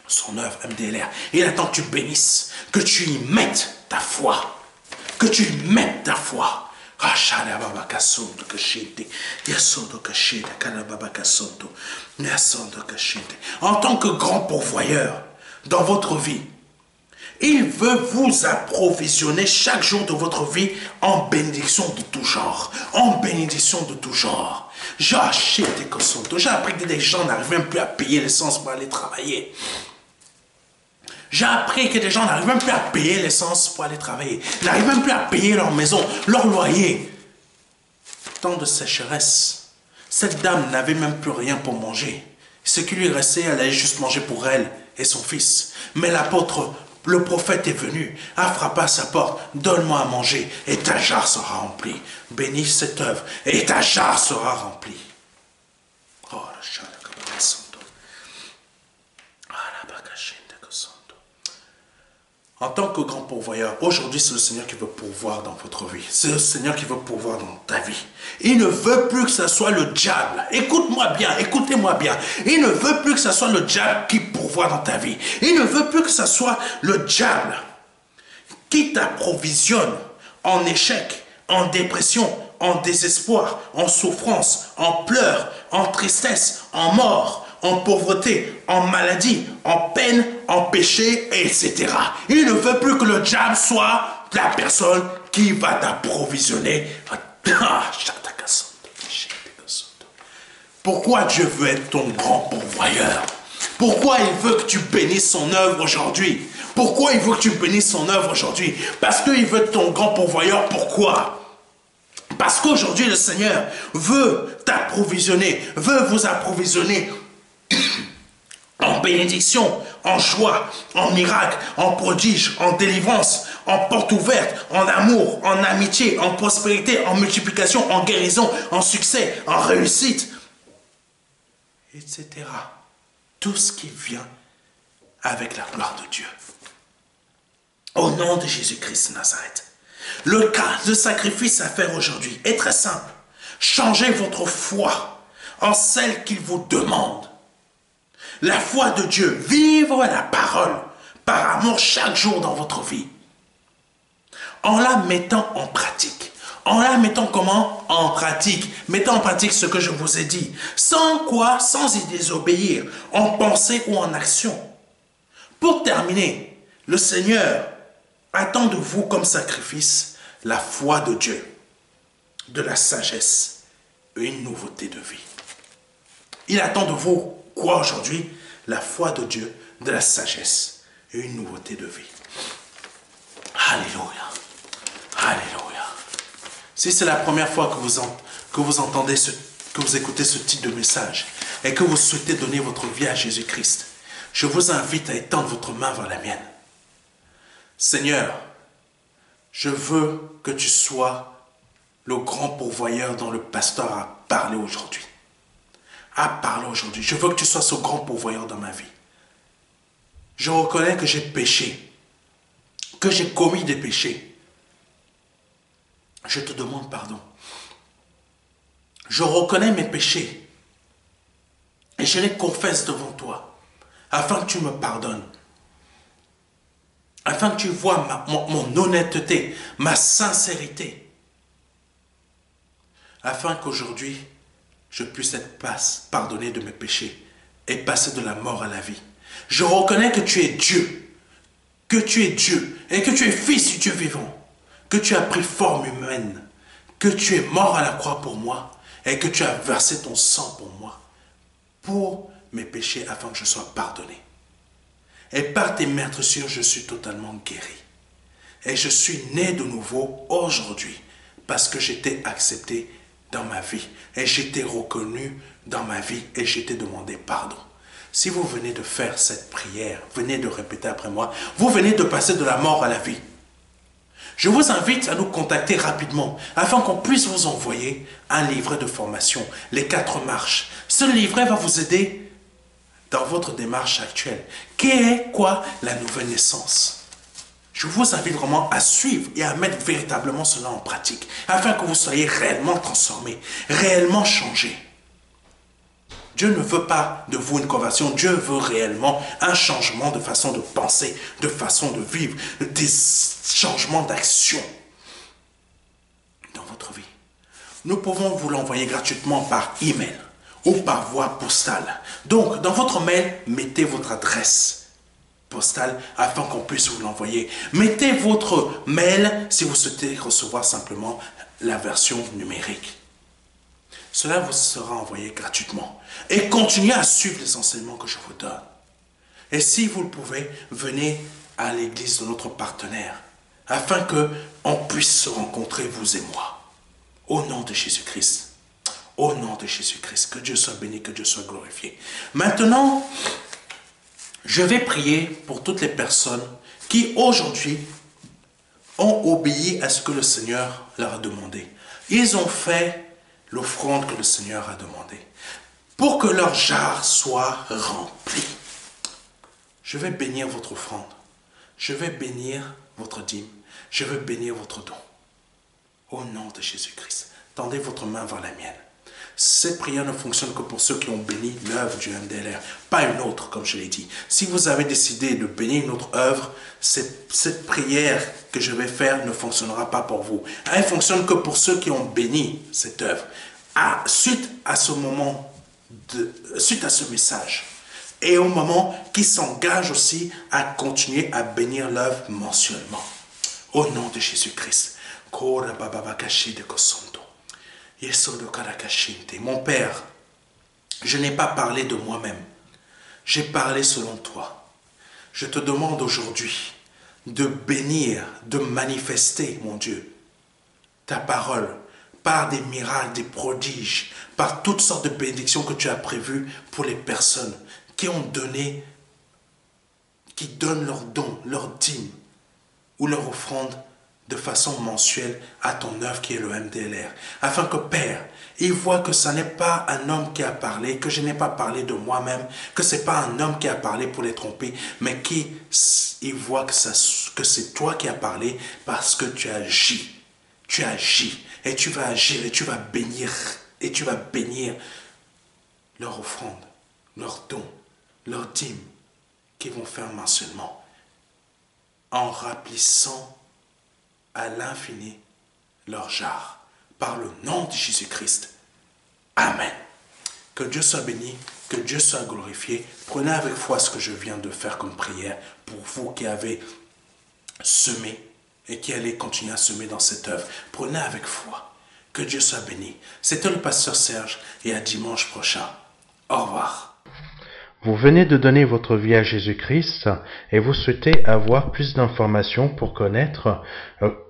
son œuvre MDLR. Il attend que tu bénisses. Que tu y mettes ta foi. Que tu y mettes ta foi. En tant que grand pourvoyeur dans votre vie, il veut vous approvisionner chaque jour de votre vie en bénédiction de tout genre. En bénédiction de tout genre. J'ai appris que des gens n'arrivent même plus à payer l'essence pour aller travailler. J'ai appris que des gens n'arrivent même plus à payer l'essence pour aller travailler. Ils n'arrivent même plus à payer leur maison, leur loyer. Tant de sécheresse. Cette dame n'avait même plus rien pour manger. Ce qui lui restait, elle allait juste manger pour elle et son fils. Mais l'apôtre, le prophète est venu, a frappé à sa porte. Donne-moi à manger et ta jarre sera remplie. Bénis cette œuvre et ta jarre sera remplie. Oh, la chaleur. En tant que grand pourvoyeur, aujourd'hui c'est le Seigneur qui veut pourvoir dans votre vie. C'est le Seigneur qui veut pourvoir dans ta vie. Il ne veut plus que ce soit le diable. Écoute-moi bien, écoutez-moi bien. Il ne veut plus que ce soit le diable qui pourvoit dans ta vie. Il ne veut plus que ce soit le diable qui t'approvisionne en échec, en dépression, en désespoir, en souffrance, en pleurs, en tristesse, en mort, en pauvreté, en maladie, en peine, en péché, etc. Il ne veut plus que le diable soit la personne qui va t'approvisionner. Pourquoi Dieu veut être ton grand pourvoyeur? Pourquoi il veut que tu bénisses son œuvre aujourd'hui? Pourquoi il veut que tu bénisses son œuvre aujourd'hui? Parce qu'il veut être ton grand pourvoyeur. Pourquoi? Parce qu'aujourd'hui le Seigneur veut t'approvisionner, veut vous approvisionner en bénédiction, en joie, en miracle, en prodige, en délivrance, en porte ouverte, en amour, en amitié, en prospérité, en multiplication, en guérison, en succès, en réussite, etc. Tout ce qui vient avec la gloire de Dieu. Au nom de Jésus-Christ de Nazareth. Le sacrifice à faire aujourd'hui est très simple. Changez votre foi en celle qu'il vous demande. La foi de Dieu, vivre la parole par amour chaque jour dans votre vie. En la mettant en pratique, En la mettant comment? En pratique. Mettons en pratique ce que je vous ai dit. Sans quoi? Sans y désobéir. En pensée ou en action. Pour terminer, le Seigneur attend de vous comme sacrifice la foi de Dieu, de la sagesse et une nouveauté de vie. Il attend de vous quoi aujourd'hui? La foi de Dieu, de la sagesse et une nouveauté de vie. Alléluia. Alléluia. Si c'est la première fois que vous entendez, que vous écoutez ce type de message et que vous souhaitez donner votre vie à Jésus-Christ, je vous invite à étendre votre main vers la mienne. Seigneur, je veux que tu sois le grand pourvoyeur dont le pasteur a parlé aujourd'hui. Je veux que tu sois ce grand pourvoyeur dans ma vie. Je reconnais que j'ai péché, que j'ai commis des péchés. Je te demande pardon. Je reconnais mes péchés et je les confesse devant toi, afin que tu me pardonnes, afin que tu vois mon honnêteté, ma sincérité, afin qu'aujourd'hui, je puisse être pardonné de mes péchés et passer de la mort à la vie. Je reconnais que tu es Dieu, et que tu es Fils du Dieu vivant, que tu as pris forme humaine, que tu es mort à la croix pour moi et que tu as versé ton sang pour moi, pour mes péchés afin que je sois pardonné. Et par tes meurtrissures, je suis totalement guéri. Et je suis né de nouveau aujourd'hui parce que j'étais accepté dans ma vie et j'étais reconnu dans ma vie et j'étais demandé pardon. Si vous venez de faire cette prière, venez de répéter après moi, vous venez de passer de la mort à la vie. Je vous invite à nous contacter rapidement afin qu'on puisse vous envoyer un livret de formation, les 4 marches. Ce livret va vous aider dans votre démarche actuelle. Qu'est quoi la nouvelle naissance? Je vous invite vraiment à suivre et à mettre véritablement cela en pratique afin que vous soyez réellement transformés, réellement changés. Dieu ne veut pas de vous une conversion, Dieu veut réellement un changement de façon de penser, de façon de vivre, des changements d'action dans votre vie. Nous pouvons vous l'envoyer gratuitement par email ou par voie postale. Donc, dans votre mail, mettez votre adresse postale afin qu'on puisse vous l'envoyer. Mettez votre mail si vous souhaitez recevoir simplement la version numérique. Cela vous sera envoyé gratuitement. Et continuez à suivre les enseignements que je vous donne. Et si vous le pouvez, venez à l'église de notre partenaire, afin qu'on puisse se rencontrer, vous et moi. Au nom de Jésus-Christ. Au nom de Jésus-Christ. Que Dieu soit béni, que Dieu soit glorifié. Maintenant, je vais prier pour toutes les personnes qui aujourd'hui ont obéi à ce que le Seigneur leur a demandé. Ils ont fait l'offrande que le Seigneur a demandé, pour que leur jarre soit rempli. Je vais bénir votre offrande, je vais bénir votre dîme, je vais bénir votre don. Au nom de Jésus-Christ, tendez votre main vers la mienne. Cette prière ne fonctionne que pour ceux qui ont béni l'œuvre du MDLR, pas une autre, comme je l'ai dit. Si vous avez décidé de bénir une autre œuvre, cette prière que je vais faire ne fonctionnera pas pour vous. Elle ne fonctionne que pour ceux qui ont béni cette œuvre. Suite à ce message, et au moment qui s'engage aussi à continuer à bénir l'œuvre mensuellement. Au nom de Jésus-Christ. Mon Père, je n'ai pas parlé de moi-même, j'ai parlé selon toi. Je te demande aujourd'hui de bénir, de manifester, mon Dieu, ta parole par des miracles, des prodiges, par toutes sortes de bénédictions que tu as prévues pour les personnes qui ont donné, qui donnent leurs dons, leurs dîmes ou leur offrande de façon mensuelle à ton œuvre qui est le MDLR. Afin que Père, il voit que ce n'est pas un homme qui a parlé, que je n'ai pas parlé de moi-même, que ce n'est pas un homme qui a parlé pour les tromper, mais il voit que c'est toi qui as parlé parce que tu agis. Tu agis et tu vas agir et tu vas bénir leur offrande, leurs dons, leurs dîmes qu'ils vont faire mensuellement en remplissant à l'infini leur jarre. Par le nom de Jésus-Christ. Amen. Que Dieu soit béni, que Dieu soit glorifié. Prenez avec foi ce que je viens de faire comme prière pour vous qui avez semé et qui allez continuer à semer dans cette œuvre. Prenez avec foi. Que Dieu soit béni. C'était le pasteur Serge et à dimanche prochain. Au revoir. Vous venez de donner votre vie à Jésus-Christ et vous souhaitez avoir plus d'informations pour connaître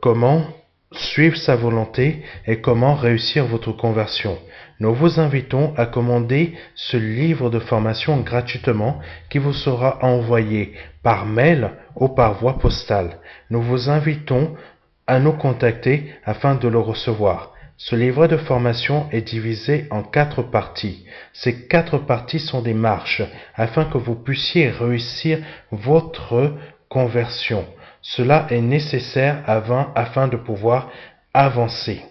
comment suivre sa volonté et comment réussir votre conversion. Nous vous invitons à commander ce livre de formation gratuitement qui vous sera envoyé par mail ou par voie postale. Nous vous invitons à nous contacter afin de le recevoir. Ce livret de formation est divisé en 4 parties. Ces 4 parties sont des marches afin que vous puissiez réussir votre conversion. Cela est nécessaire afin de pouvoir avancer.